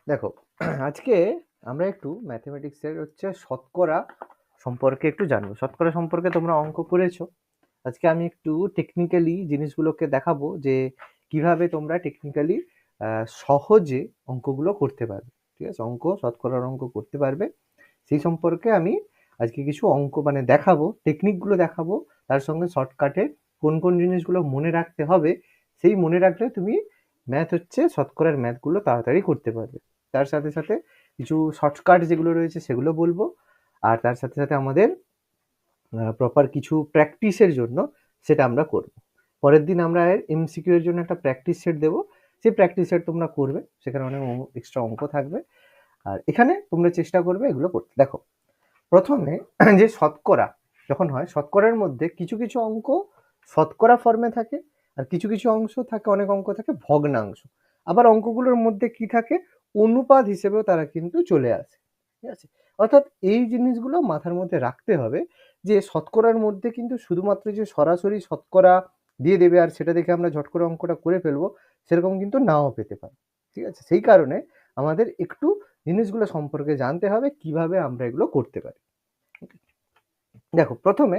দেখো আজকে আমরা একটু ম্যাথমেটিক্সের শতকরা সম্পর্কে একটু জানবো। শতকরা সম্পর্কে তোমরা অঙ্ক করেছো। আজকে আমি একটু টেকনিক্যালি জিনিসগুলোকে দেখাবো যে কিভাবে তোমরা টেকনিক্যালি সহজে অঙ্কগুলো করতে পারবে। ঠিক আছে, শতকরার অঙ্ক করতে পারবে সেই সম্পর্কে আমি আজকে কিছু অঙ্ক দেখাবো, টেকনিকগুলো দেখাবো। তার সঙ্গে শর্টকাটে কোন কোন জিনিসগুলো মনে রাখতে হবে, সেই মনে রাখলে তুমি শতকরার ম্যাথগুলো তাড়াতাড়ি করতে পারবে। তার সাথে সাথে কিছু শর্টকাট যেগুলো রয়েছে সেগুলো বলবো। আর তার সাথে সাথে আমাদের প্রপার কিছু প্র্যাকটিসের জন্য সেটা আমরা করব। পরের দিন আমরা এমসিকিউ এর জন্য একটা প্র্যাকটিস সেট দেবো। সেই প্র্যাকটিস সেট তোমরা করবে, সেখানে অনেক এক্সট্রা অঙ্ক থাকবে। আর এখানে তোমরা চেষ্টা করবে এগুলো করতে। দেখো প্রথমে যে শতকরা যখন হয়, শতকরার মধ্যে কিছু কিছু অঙ্ক শতকরা ফর্মে থাকে, আর কিছু কিছু অংশ থাকে, অনেক অঙ্ক থাকে ভগ্নাংশ। আবার অঙ্কগুলোর মধ্যে কি থাকে, অনুপাত হিসেবেও তারা কিন্তু চলে আসে। ঠিক আছে, অর্থাৎ এই জিনিসগুলো মাথার মধ্যে রাখতে হবে যে শতকরার মধ্যে কিন্তু শুধুমাত্র যে সরাসরি শতকরা দিয়ে দেবে আর সেটা দেখে আমরা ঝট করে অঙ্কটা করে ফেলবো, সেরকম কিন্তু নাও পেতে পারে। ঠিক আছে, সেই কারণে আমাদের একটু জিনিসগুলো সম্পর্কে জানতে হবে কিভাবে আমরা এগুলো করতে পারি। দেখো প্রথমে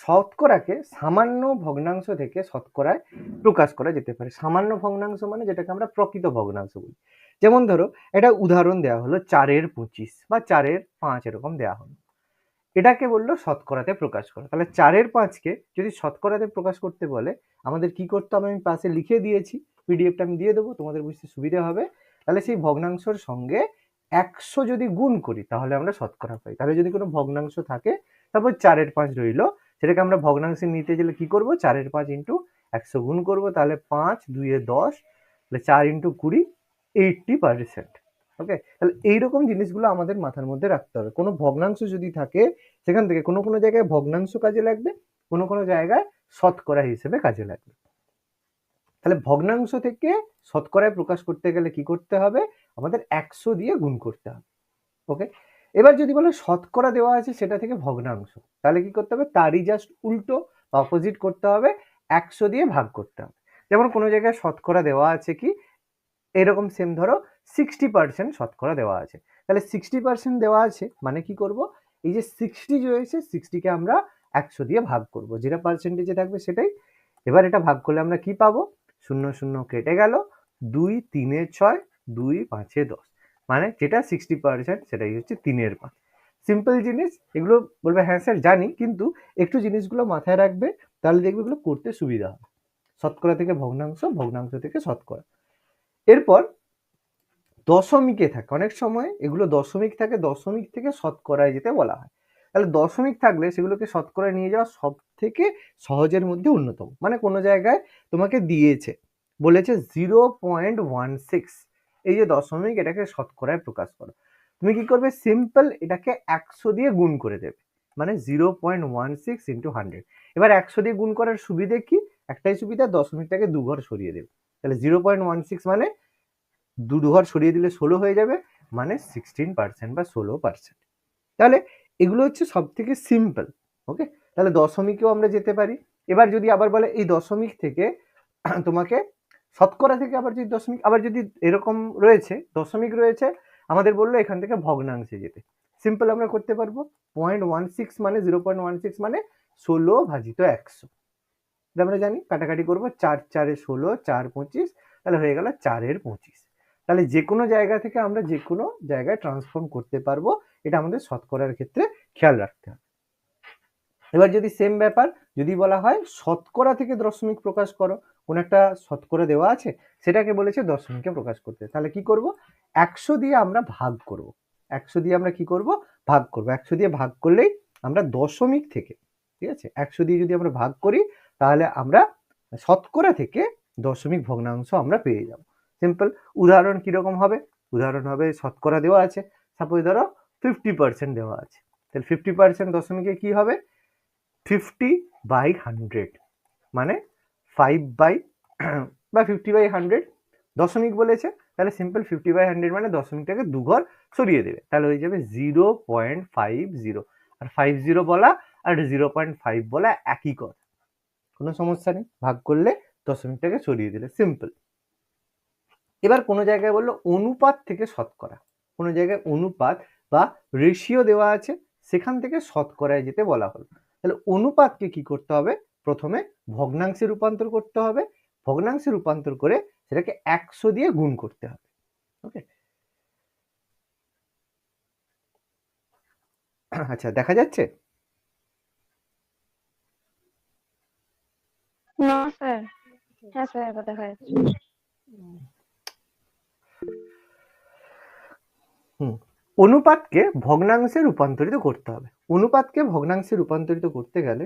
শতকরাকে সামান্য ভগ্নাংশ থেকে শতকরায় প্রকাশ করা যেতে পারে। সামান্য ভগ্নাংশ মানে যেটাকে আমরা প্রকৃত ভগ্নাংশ বলি। যেমন ধরো একটা উদাহরণ দেওয়া হলো 4/25 বা 4/5 এরকম দেওয়া হলো, এটাকে বললো শতকরাতে প্রকাশ করা। তাহলে 4/5কে যদি শতকরাতে প্রকাশ করতে বলে আমাদের কি করতে হবে, আমি পাশে লিখে দিয়েছি, পিডিএফটা আমি দিয়ে দেবো, তোমাদের বুঝতে সুবিধা হবে। তাহলে সেই ভগ্নাংশের সঙ্গে 100 যদি গুণ করি তাহলে আমরা শতকরা পাই। তাহলে যদি কোনো ভগ্নাংশ থাকে, তারপর 4/5 রইলো, সেটাকে আমরা ভগ্নাংশে নিতে গেলে কি করব, 4/5 ইন্টু 100 গুণ করবো, তাহলে 5 2 10, তাহলে 4 ইন্টু 20 80%। ওকে, তাহলে এইরকম জিনিসগুলো আমাদের মাথার মধ্যে রাখতে হবে। কোনো ভগ্নাংশ যদি থাকে সেখান থেকে কোনো কোনো জায়গায় ভগ্নাংশ কাজে লাগবে, কোনো কোনো জায়গায় শতকরা হিসেবে কাজে লাগবে। তাহলে ভগ্নাংশ থেকে শতকরায় প্রকাশ করতে গেলে কি করতে হবে, আমাদের 100 দিয়ে গুণ করতে হবে। ওকে, এবার যদি বলে শতকরা দেওয়া আছে সেটা থেকে ভগ্নাংশ, তাহলে কি করতে হবে, তারই জাস্ট উল্টো বা অপোজিট করতে হবে, 100 দিয়ে ভাগ করতে হবে। যেমন কোনো জায়গায় শতকরা দেওয়া আছে কি এরকম, সেম ধরো 60% শতকরা দেওয়া আছে, তাহলে 60% দেওয়া আছে মানে কি করব, এই যে 60 রয়েছে 60কে আমরা 100 দিয়ে ভাগ করব, যেটা পার্সেন্টেজে থাকবে সেটাই। এবার এটা ভাগ করলে আমরা কি পাবো, 0 0 কেটে গেল, 2 3 6, 2 5 10, মানে যেটা 60% সেটাই হচ্ছে 3/5। সিম্পল জিনিস, এগুলো বলবে হ্যাঁ স্যার জানি, কিন্তু একটু জিনিসগুলো মাথায় রাখবে, তাহলে দেখবে এগুলো করতে সুবিধা হবে। শতকরা থেকে ভগ্নাংশ, ভগ্নাংশ থেকে শতকরা। এরপর দশমিকে থাকে, অনেক সময় এগুলো দশমিক থাকে, দশমিক থেকে শতকরায় যেতে বলা হয়। তাহলে দশমিক থাকলে সেগুলোকে শতকরায় নিয়ে যাওয়া সব থেকে সহজের মধ্যে অন্যতম। মানে কোনো জায়গায় তোমাকে দিয়েছে, বলেছে 0.16, এই যে দশমিক, এটাকে শতকরায় প্রকাশ করো। তুমি কি করবে, সিম্পল এটাকে 100 দিয়ে গুণ করে দেবে, মানে 0.16 ইন্টু 100। এবার 100 দিয়ে গুণ করার সুবিধে কি, একটাই সুবিধা, দশমিকটাকে দুঘর সরিয়ে দেবে। তাহলে 0.16 মানে দুঘর সরিয়ে দিলে 16 হয়ে যাবে, মানে 16% বা 16%। তাহলে এগুলো হচ্ছে সব থেকে সিম্পল। ওকে, তাহলে দশমিকেও আমরা যেতে পারি। এবার যদি আবার বলে এই দশমিক থেকে তোমাকে শতকরা থেকে আবার যদি দশমিক, আবার যদি এরকম রয়েছে দশমিক রয়েছে, আমাদের বললো এখান থেকে ভগ্নাংশে যেতে, সিম্পল আমরা করতে পারবো। 0.16 মানে 0.16 মানে 16 ভাজিত 100, আমরা জানি কাটাকাটি করবো, 4 4 16, 4 25, তাহলে হয়ে গেল 4/25। তাহলে যে কোনো জায়গা থেকে আমরা যে কোনো জায়গায় ট্রান্সফর্ম করতে পারবো, এটা আমাদের শতকরার ক্ষেত্রে খেয়াল রাখতে হবে। এবার যদি সেম ব্যাপার যদি বলা হয় শতকরা থেকে দশমিক প্রকাশ করো, কোন একটা শতকরা দেওয়া আছে সেটাকে বলেছে দশমিকে প্রকাশ করতে, তাহলে কি করব, 100 দিয়ে আমরা ভাগ করব। 100 দিয়ে আমরা কি করব, ভাগ করব। 100 দিয়ে ভাগ করলেই আমরা দশমিক থেকে, ঠিক আছে, 100 দিয়ে যদি আমরা ভাগ করি তাহলে আমরা শতকরা থেকে দশমিক ভগ্নাংশ আমরা পেয়ে যাব। সিম্পল উদাহরণ কিরকম হবে, উদাহরণ হবে শতকরা দেওয়া আছে, সাপোজ ধরো 50% দেওয়া আছে, তাহলে 50% দশমিকে কি হবে, 50/100, মানে 5 বা 50/100 দশমিক বলেছে, তাহলে সিম্পল 50/100 মানে দশমিকটাকে দুঘর সরিয়ে দেবে, তাহলে হয়ে যাবে 0.50। আর 50 বলা আর 0.5 বলা একই কথা, কোনো সমস্যা নেই, ভাগ করলে দশমিকটাকে সরিয়ে দিলে সিম্পল। এবার কোনো জায়গায় বললো অনুপাত থেকে শতকরা, কোনো জায়গায় অনুপাত বা রেশিও দেওয়া আছে, সেখান থেকে শতকরায় যেতে বলা হলো। তাহলে অনুপাতকে কি করতে হবে, প্রথমে ভগ্নাংশে রূপান্তর করতে হবে, ভগ্নাংশে রূপান্তর করে সেটাকে 100 দিয়ে গুণ করতে হবে। ওকে, আচ্ছা দেখা যাচ্ছে? না স্যার, হ্যাঁ স্যার এবার দেখা যাচ্ছে। অনুপাতকে ভগ্নাংশে রূপান্তরিত করতে হবে। অনুপাতকে ভগ্নাংশে রূপান্তরিত করতে গেলে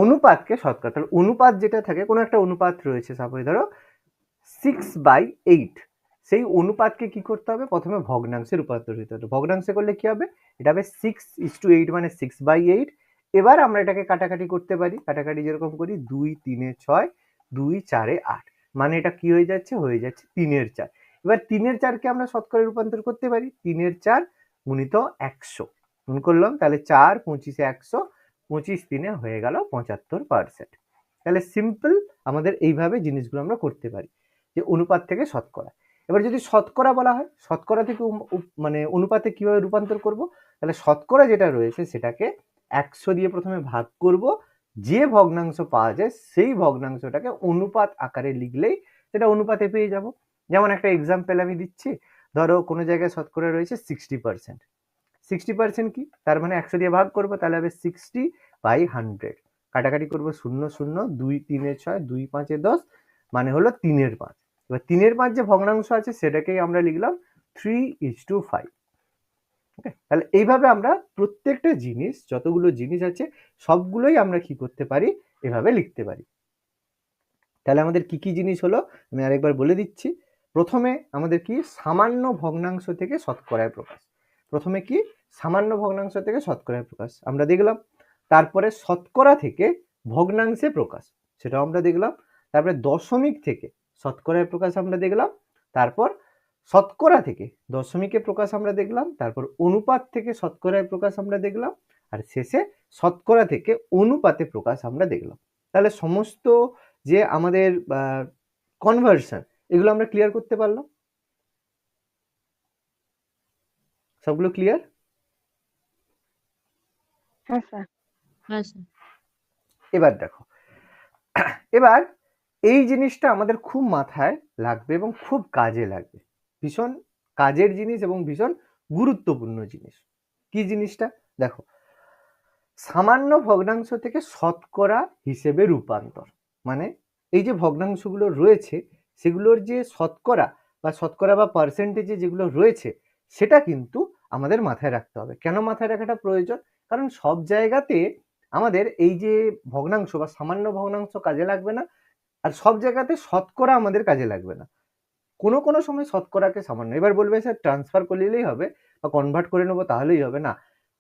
অনুপাতকে শতকরা, তাহলে অনুপাত যেটা থাকে, কোনো একটা অনুপাত রয়েছে, সাপোজ ধরো 6/8, সেই অনুপাতকে কি করতে হবে, প্রথমে ভগ্নাংশে রূপান্তরিত হতে হবে। ভগ্নাংশে করলে কি হবে, এটা হবে 6:8 মানে 6/8। এবার আমরা এটাকে কাটাকাটি করতে পারি, কাটাকাটি যেরকম করি 2 3 6, 2 4 8, মানে এটা কি হয়ে যাচ্ছে, হয়ে যাচ্ছে 3/4। এবার 3/4কে আমরা শতকরায় রূপান্তর করতে পারি, 3/4 গুণিত 100 গুণ করলাম, তাহলে 4 25 100, 25 3 হয়ে গেল 75%। তাহলে সিম্পল আমাদের এইভাবে জিনিসগুলো আমরা করতে পারি, যে অনুপাত থেকে শতকরা। এবার যদি শতকরা বলা হয়, শতকরা থেকে মানে অনুপাতে কিভাবে রূপান্তর করব, তাহলে শতকরা যেটা রয়েছে সেটাকে 100 দিয়ে প্রথমে ভাগ করব, যে ভগ্নাংশ পাওয়া যায় সেই ভগ্নাংশটাকে অনুপাত আকারে লিখলেই সেটা অনুপাতে পেয়ে যাব। যেমন একটা এক্সাম্পল আমি দিচ্ছি, ধরো কোনো জায়গায় শতকরা রয়েছে 60%। 60% কি, তার মানে 100 দিয়ে ভাগ করবো, তাহলে হবে 60/100, কাটাকাটি করবো 0 0, 2 3 6, 2 5 10, মানে হলো 3/5। এবার 3/5 যে ভগ্নাংশ আছে সেটাকেই আমরা লিখলাম 3:5। ওকে, তাহলে এইভাবে আমরা প্রত্যেকটা জিনিস, যতগুলো জিনিস আছে সবগুলোই আমরা কি করতে পারি, এভাবে লিখতে পারি। তাহলে আমাদের কি কি জিনিস হলো আমি আরেকবার বলে দিচ্ছি। প্রথমে আমাদের কি, সামান্য ভগ্নাংশ থেকে শতকরায় প্রকাশ। প্রথমে কি, সামান্য ভগ্নাংশ থেকে শতকরায় প্রকাশ আমরা দেখলাম। তারপরে শতকরা থেকে ভগ্নাংশে প্রকাশ, সেটাও আমরা দেখলাম। তারপরে দশমিক থেকে শতকরায় প্রকাশ আমরা দেখলাম। তারপর শতকরা থেকে দশমিকে প্রকাশ আমরা দেখলাম। তারপর অনুপাত থেকে শতকরায় প্রকাশ আমরা দেখলাম। আর শেষে শতকরা থেকে অনুপাতে প্রকাশ আমরা দেখলাম। তাহলে সমস্ত যে আমাদের কনভার্সন, এগুলো আমরা ক্লিয়ার করতে পারলাম। সবগুলো ক্লিয়ার? হ্যাঁ স্যার। হ্যাঁ স্যার। এবার দেখো, এবার এই জিনিসটা আমাদের খুব মাথায় লাগবে এবং খুব কাজে লাগবে, ভীষণ কাজের জিনিস এবং ভীষণ গুরুত্বপূর্ণ জিনিস। কি জিনিসটা দেখো, সামান্য ভগ্নাংশ থেকে শতকরা হিসেবে রূপান্তর, মানে এই যে ভগ্নাংশগুলো রয়েছে সেগুলোর যে শতকরা বা পার্সেন্টেজে যেগুলো রয়েছে সেটা কিন্তু আমাদের মাথায় রাখতে হবে। কেন মাথায় রাখাটা প্রয়োজন, কারণ সব জায়গাতে আমাদের এই যে ভগ্নাংশ বা সামান্য ভগ্নাংশ কাজে লাগবে না, আর সব জায়গাতে শতকরা আমাদের কাজে লাগবে না। কোনো কোনো সময় শতকরাকে সামান্য, এবার বলবে স্যার ট্রান্সফার করলেই হবে বা কনভার্ট করে নেবো তাহলেই হবে, না,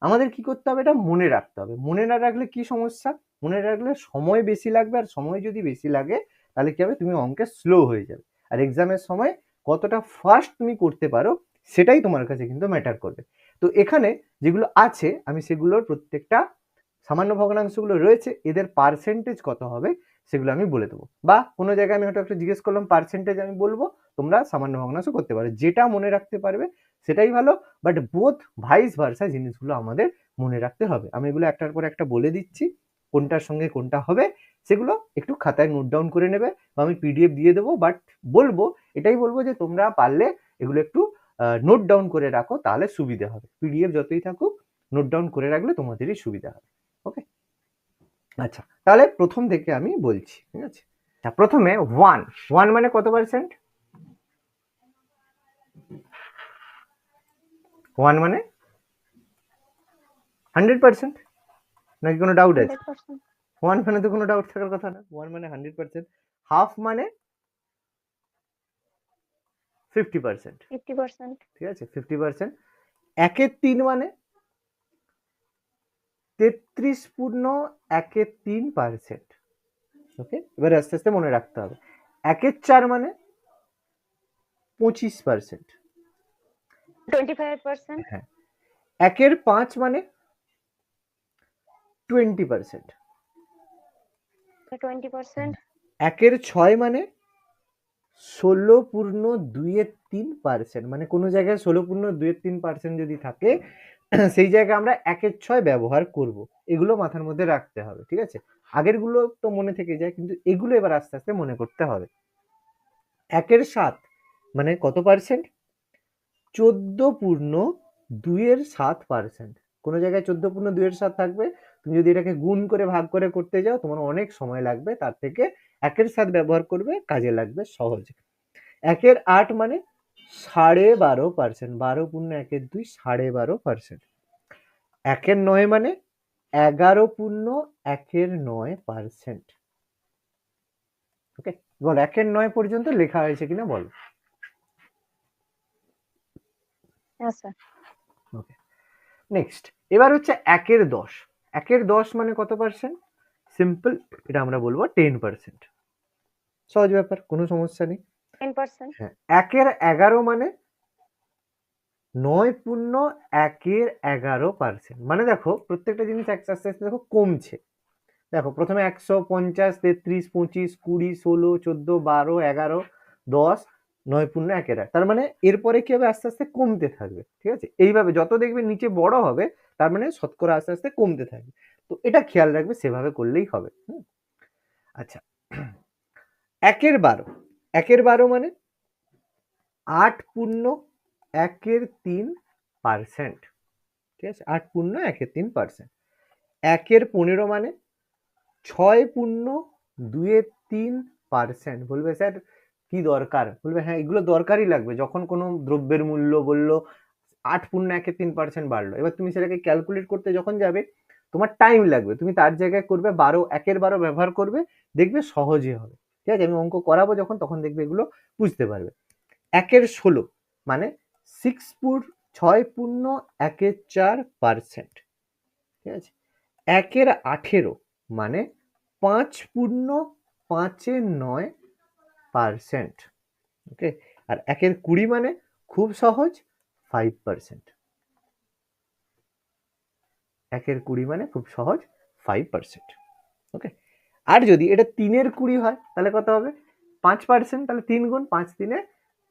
আমাদের কি করতে হবে, এটা মনে রাখতে হবে। মনে না রাখলে কি সমস্যা, মনে রাখলে সময় বেশি লাগবে, আর সময় যদি বেশি লাগে তাহলে কি হবে, তুমি অঙ্কে স্লো হয়ে যাবে। আর এক্সামের সময় কতটা ফাস্ট তুমি করতে পারো সেটাই তোমার কাছে কিন্তু ম্যাটার করবে। তো এখানে যেগুলো আছে আমি সেগুলোর প্রত্যেকটা সামান্য ভগ্নাংশগুলো রয়েছে এদের পার্সেন্টেজ কত হবে সেগুলো আমি বলে দেবো, বা কোনো জায়গায় আমি হয়তো একটা জিজ্ঞেস করলাম পার্সেন্টেজ আমি বলবো, তোমরা সামান্য ভগ্নাংশ করতে পারো, যেটা মনে রাখতে পারবে সেটাই ভালো। বাট বোথ ভাইস ভার্সা জিনিসগুলো আমাদের মনে রাখতে হবে। আমি এগুলো একটার পর একটা বলে দিচ্ছি, কোনটার সঙ্গে কোনটা হবে সেগুলো একটু খাতায় নোট ডাউন করে নেবে, বা আমি পিডিএফ দিয়ে দেবো। বাট বলবো, এটাই বলবো যে তোমরা পারলে এগুলো একটু নোট ডাউন করে রাখো, তাহলে সুবিধা হবে। পিডিএফ যতই থাকুক নোট ডাউন করে রাখলে তোমাদেরই সুবিধা হবে। ওকে, আচ্ছা তাহলে প্রথম থেকে আমি বলছি, ঠিক আছে। প্রথমে 1 মানে কত পার্সেন্ট, 1 মানে 100%, নাকি কোনো ডাউট আছে? 100%। 1 মানে তো কোনো ডাউট থাকার কথা না, 1 মানে 100%। হাফ মানে 50%, 50%। ঠিক আছে 50%। 1/3 মানে 33.13%। ওকে, এবার আস্তে আস্তে মনে রাখতে হবে। 1/4 মানে 25%। 25%, হ্যাঁ, 1-এর 5 মানে 20%। 20%, 1-এর 6 মানে 16.2%। মানে কোনো জায়গায় 16.2% যদি থাকে সেই জায়গায় আমরা 1-এর 6 ব্যবহার করব। এগুলো মাথার মধ্যে রাখতে হবে, ঠিক আছে? আগেরগুলো তো মনে থেকে যায়, কিন্তু এগুলো এবার আস্তে আস্তে মনে করতে হবে। 1-এর 7 মানে কত পার্সেন্ট? 14.2%। কোনো জায়গায় 14.2% থাকবে, তুমি যদি এটাকে গুণ করে ভাগ করে করতে যাও তোমার অনেক সময় লাগবে, তার থেকে 1-এর 7 ব্যবহার করবে, কাজে লাগবে, সহজ। 1-এর 8 মানে 12.5%। 12.1-2 12.5%। 1-এর 9 মানে 11.1%। ওকে, বল 1-এর 9 পর্যন্ত লেখা হয়েছে কিনা বলো। হ্যাঁ স্যার। ওকে, নেক্সট এবার হচ্ছে 1-এর 10। 1-এর 10 মানে কত পার্সেন্ট? সিম্পল, এটা আমরা বলবো 10%। সহজ ব্যাপার, কোনো সমস্যা নেই। 10%, হ্যাঁ, 1-এর 11 মানে 9.1%। মানে দেখো প্রত্যেকটা জিনিস আস্তে আস্তে দেখো কমছে। দেখো প্রথমে 150, 33, 25, 20, 16, 14, 12, 11, 10, 9.1। তার মানে এরপরে কি হবে? আস্তে আস্তে কমতে থাকবে, ঠিক আছে? এইভাবে যত দেখবে নিচে বড় হবে তার মানে শতকরা আস্তে আস্তে কমতে থাকবে। তো এটা খেয়াল রাখবে, সেভাবে করলেই হবে। আচ্ছা, 1-এর 12। 1-এর 12 মানে 8.1%। ঠিক আছে, 8.1%। 1-এর 15 মানে 6.23%। বলবে স্যার কি দরকার? বলবে হ্যাঁ এগুলো দরকারই লাগবে যখন কোনো দ্রব্যের মূল্য বললো 8.1% বাড়লো। এবার তুমি সেটাকে ক্যালকুলেট করতে যখন যাবে তোমার টাইম লাগবে, তুমি তার জায়গায় করবে 12, 1-এর 12 ব্যবহার করবে, দেখবে সহজই হবে। ঠিক আছে, আমি অঙ্ক করাবো যখন তখন দেখবে এগুলো বুঝতে পারবে। 1-এর 16 মানে 6.14%। ঠিক আছে, 1-এর 18 মানে 5.59%। ওকে, আর 1-এর 20 মানে খুব সহজ 5%। 1-এর 20 মানে খুব সহজ 5%। ওকে, আর যদি এটা 3-এর 20 হয় তাহলে কত হবে? 5%। তাহলে 3 গুণ 5 3-এ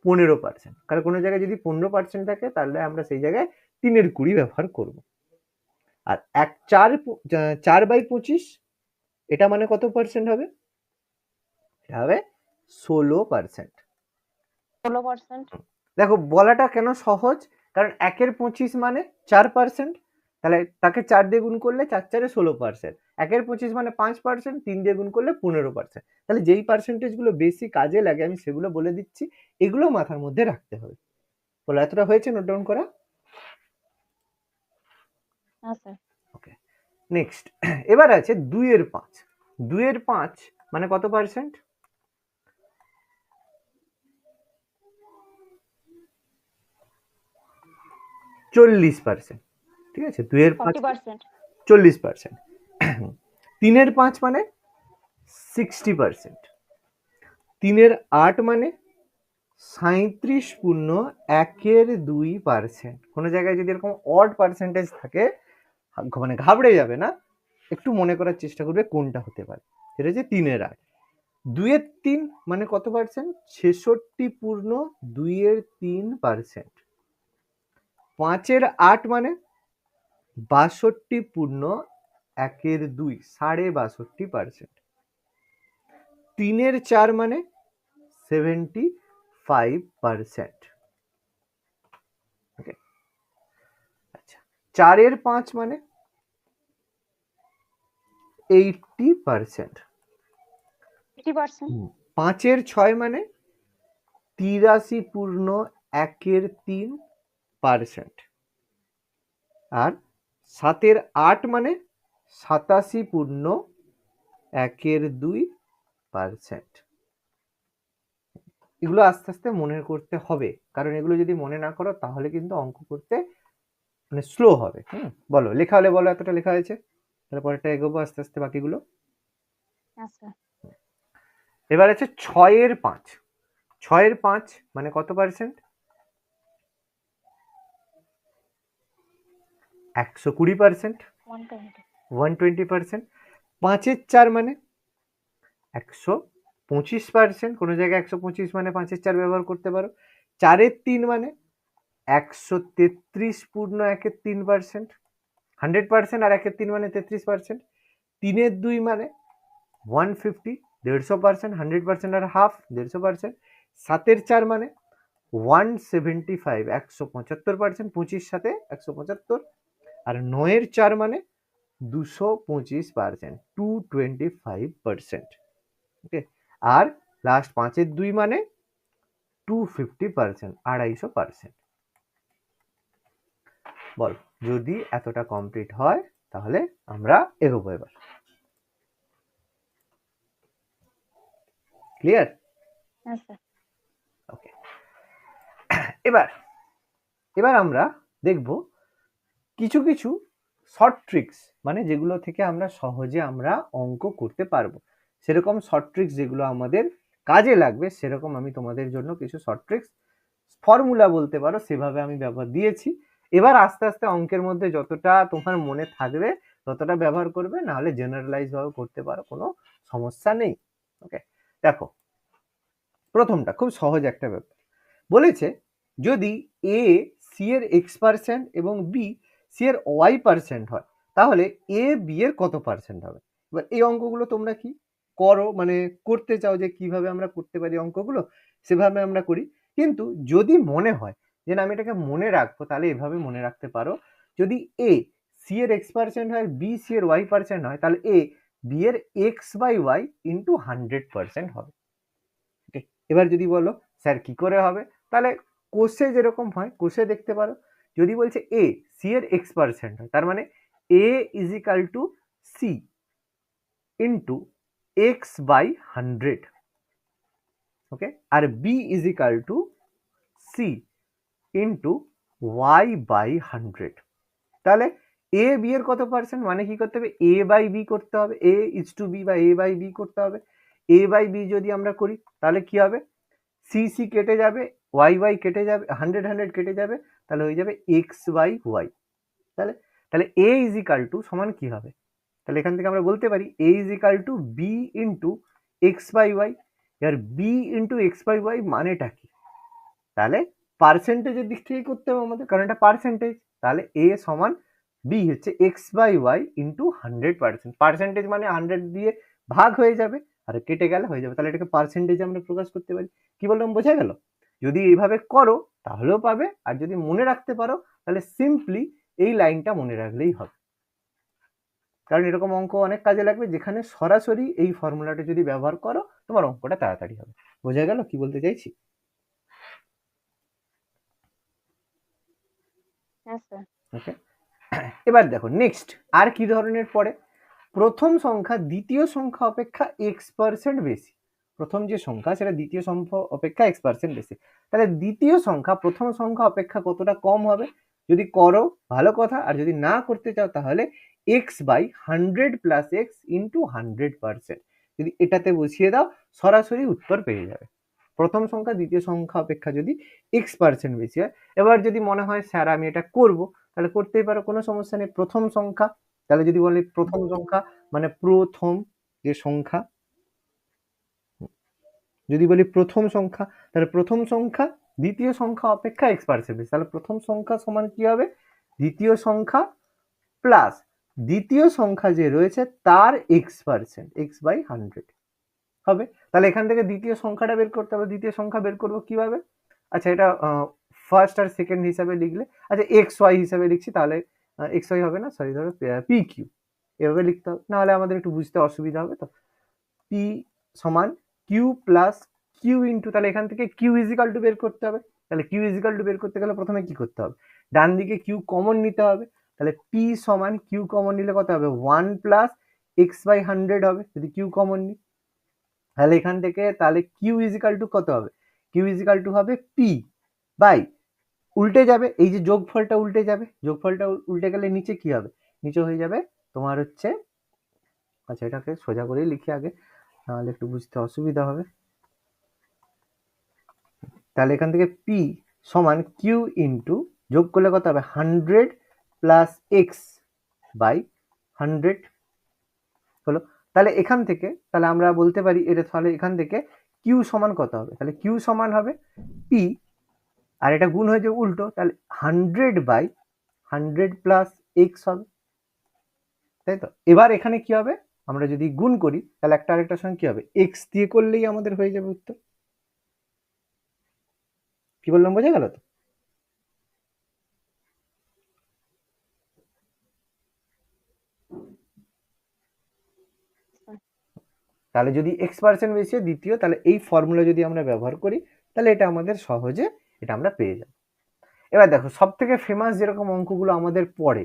15%। কারণ কোনো জায়গায় যদি 15% থাকে তাহলে আমরা সেই জায়গায় 3-এর 20 ব্যবহার করব। আর 4/25 এটা মানে কত পার্সেন্ট হবে? এটা হবে 16%। 16%, দেখো বলাটা কেন সহজ, কারণ 1-এর 25 মানে 4%। তাহলে তাকে 4 দিয়ে গুণ করলে 4 4-এ 16%। 1-এর 25 মানে 5%, 3 দিয়ে গুণ করলে 15%। তাহলে যেই পার্সেন্টেজ গুলো বেশি কাজে লাগে আমি সেগুলো বলে দিচ্ছি, এগুলো মাথার মধ্যে রাখতে হবে। বলো এতটা হয়েছে নোট ডাউন করা? হ্যাঁ স্যার। ওকে, নেক্সট এবার আছে 2-এর 5। 2-এর 5 মানে কত পার্সেন্ট? 40%। ঠিক আছে, 2-এর 5 40%, 40%। 3-এর 5 মানে 60%। 3-এর 8 মানে 37.1%। কোনো জায়গায় যদি এরকম অড পার্সেন্টেজ থাকে মানে ঘাবড়ে যাবে না, একটু মনে করার চেষ্টা করবে কোনটা হতে পারে। সেটা হচ্ছে 3-এর 8। 2-এর 3 মানে কত পার্সেন্ট? 66.3%। 5-এর 8 মানে 62.1/2, 62.5%। 3-এর 4 মানে 75%। ওকে, আচ্ছা, 4-এর 5 মানে 80%। 80%, 5-এর 6 মানে 83.1/3%। আর 7-এর 8 মানে 87.1/2%। এগুলো আস্তে আস্তে মনে করতে হবে, কারণ এগুলো যদি মনে না করো তাহলে কিন্তু অঙ্ক করতে মানে স্লো হবে। বলো লেখা হলে বলো এতটা লেখা হয়েছে, তাহলে পরেরটা এগোবো আস্তে আস্তে বাকিগুলো। হ্যাঁ স্যার। এবার আছে 6-এর 5। 6 এর 5 মানে কত পার্সেন্ট? 120%, 120 120%। 5 এর 4 মানে 125%, কোনো জায়গায় 125 মানে 5 এর 4 ব্যবহার করতে পারো। 4 এর 3 মানে 133 পূর্ণ 1 এর 3%, 100%, আর 1 এর 3 মানে 33%। 3 এর 2 মানে 150, 150%, 100% আর হাফ 150%। 7 এর 4 মানে 175, 175%, 25 সাথে 175। আর 9 এর 4 মানে 225%, 225%। ওকে, আর লাস্ট 5 এর 2 মানে 250%, 250%। বল, যদি এতটা কমপ্লিট হয় তাহলে আমরা এগোবো এবার। ক্লিয়ার? হ্যাঁ স্যার। ওকে, এবার এবার আমরা দেখব কিছু কিছু শর্ট ট্রিক্স, মানে যেগুলো থেকে আমরা সহজে আমরা অঙ্ক করতে পারবো, সেরকম শর্ট ট্রিক্স যেগুলো আমাদের কাজে লাগবে, সেরকম আমি তোমাদের জন্য কিছু শর্ট ট্রিক্স, ফর্মুলা বলতে পারো, সেভাবে আমি ব্যবহার দিয়েছি। এবার আস্তে আস্তে অঙ্কের মধ্যে যতটা তোমার মনে থাকবে ততটা ব্যবহার করবে, নাহলে জেনারেলাইজ ভাবে করতে পারো, কোনো সমস্যা নেই। ওকে, দেখো প্রথমটা খুব সহজ একটা ব্যাপার বলেছে, যদি এ সি এর x% এবং বি সি এর y% হয়, তাহলে এ বি এর কত পার্সেন্ট হবে? এবার এই অঙ্কগুলো তোমরা কি করো, মানে করতে চাও যে কিভাবে আমরা করতে পারি অঙ্কগুলো, সেভাবে আমরা করি। কিন্তু যদি মনে হয় যে না আমি এটাকে মনে রাখবো, তাহলে এভাবে মনে রাখতে পারো, যদি এ সি এর x% হয়, বি সি এর y% হয়, তাহলে এ বি এর x/y ইন্টু 100% হবে। এবার যদি বলো স্যার কি করে হবে, তাহলে কোষে যেরকম হয় কোষে দেখতে পারো। যদি বলছে এ সি এর x% হয়, তার মানে A is equal to C into x/100। Okay, আর B is equal to C into y/100। তাহলে এ বি এর কত পার্সেন্ট, মানে কি করতে হবে, এ বাই বি করতে হবে, এ ইজ টু বি বা এ বাই বি করতে হবে। এ বাই বি যদি আমরা করি তাহলে কি হবে, সি সি কেটে যাবে, ওয়াই ওয়াই কেটে যাবে, 100 কেটে যাবে, তাহলে হয়ে যাবে x/y। তাহলে তাহলে এ ইজ ইকাল টু সমান কি হবে, তাহলে এখান থেকে আমরা বলতে পারি A is equal to B into x/y। এবার বি ইন্টু x/y মানেটা কি, তাহলে পার্সেন্টেজের দিক থেকে করতে হবে আমাদের, কারণ এটা পার্সেন্টেজ। তাহলে এ সমান বি হচ্ছে x/y ইন্টু 100%। পার্সেন্টেজ মানে 100 দিয়ে ভাগ হয়ে যাবে আর কেটে গেলে হয়ে যাবে, তাহলে এটাকে পার্সেন্টেজে আমরা প্রকাশ করতে পারি। কি বললাম, বোঝা গেল? যদি এইভাবে করো তাহলেও পাবে, আর যদি মনে রাখতে পারো তাহলে সিম্পলি এই লাইনটা মনে রাখলেই হবে, কারণ এরকম অঙ্ক অনেক কাজে লাগবে যেখানে সরাসরি এই ফর্মুলাটা যদি ব্যবহার করো তোমার অঙ্কটা তাড়াতাড়ি হবে। বোঝা গেল কি বলতে চাইছি? হ্যাঁ স্যার। ওকে, এবার দেখো নেক্সট আর কি ধরনের পড়ে, প্রথম সংখ্যা দ্বিতীয় সংখ্যা অপেক্ষা x% বেশি। প্রথম যে সংখ্যা সেটা দ্বিতীয় সংখ্যা অপেক্ষা x% বেশি, তাহলে দ্বিতীয় সংখ্যা প্রথম সংখ্যা অপেক্ষা কতটা কম হবে? যদি করো ভালো কথা, আর যদি না করতে চাও তাহলে x/100 প্লাস x ইন্টু 100%, যদি এটাতে বসিয়ে দাও সরাসরি উত্তর পেয়ে যাবে। প্রথম সংখ্যা দ্বিতীয় সংখ্যা অপেক্ষা যদি x% বেশি হয়। এবার যদি মনে হয় স্যার আমি এটা করব, তাহলে করতেই পারো, কোনো সমস্যা নেই। প্রথম সংখ্যা, তাহলে যদি বলি প্রথম সংখ্যা মানে প্রথম যে সংখ্যা, যদি বলি প্রথম সংখ্যা, তাহলে প্রথম সংখ্যা দ্বিতীয় সংখ্যা অপেক্ষা x% বেশি, তাহলে প্রথম সংখ্যা সমান কি হবে, দ্বিতীয় সংখ্যা প্লাস দ্বিতীয় সংখ্যা যে রয়েছে তার x%, x/100 হবে। তাহলে এখান থেকে দ্বিতীয় সংখ্যাটা বের করতে হবে। দ্বিতীয় সংখ্যা বের করবো কিভাবে, আচ্ছা এটা ফার্স্ট আর সেকেন্ড হিসাবে লিখলে, আচ্ছা xy হিসাবে লিখছি, তাহলে xy হবে না, সরি, ধরো pq এভাবে লিখতে হবে, নাহলে আমাদের একটু বুঝতে অসুবিধা হবে। তো p সমান q প্লাস q ইন্টু, তাহলে এখান থেকে q ইজিক্যাল টু বের করতে হবে। তাহলে q ইজিক্যাল টু বের করতে গেলে প্রথমে কি করতে হবে, ডান দিকে q কমন নিতে হবে। তাহলে p সমান q কমন নিলে কত হবে, 1 প্লাস x/100 হবে যদি q কমন নিই। তাহলে এখান থেকে তাহলে q ইজিক্যাল টু কত হবে, q ইজিক্যাল টু হবে p বাই, উল্টে যাবে, এই যে যোগফলটা উল্টে যাবে, যোগফলটা উল্টে গেলে নিচে কি হবে, নিচে হয়ে যাবে তোমার হচ্ছে, আচ্ছা এটাকে সোজা করেই লিখি আগে, নাহলে একটু বুঝতে অসুবিধা হবে। তাহলে এখান থেকে পি সমান কিউ ইন্টু যোগ করলে কত হবে 100 প্লাস এক্স বাই 100 হলো। তাহলে এখান থেকে তাহলে আমরা বলতে পারি এটা, তাহলে এখান থেকে কিউ সমান কত হবে, তাহলে কিউ সমান হবে পি, আর এটা গুণ হয়ে যাবে উল্টো, তাহলে 100 বাই 100 প্লাস এক্স হবে, তাই তো। এবার এখানে কি হবে, আমরা যদি গুণ করি তাহলে একটা আরেকটার সঙ্গে কি হবে, এক্স দিয়ে করলেই আমাদের হয়ে যাবে উত্তর। কি বললাম বোঝা গেল তো? তাহলে যদি x% বেশি হয় দ্বিতীয়, তাহলে এই ফর্মুলা যদি আমরা ব্যবহার করি তাহলে এটা আমাদের সহজে এটা আমরা পেয়ে যাব। এবার দেখো সব থেকে ফেমাস যেরকম অঙ্কগুলো আমাদের পড়ে,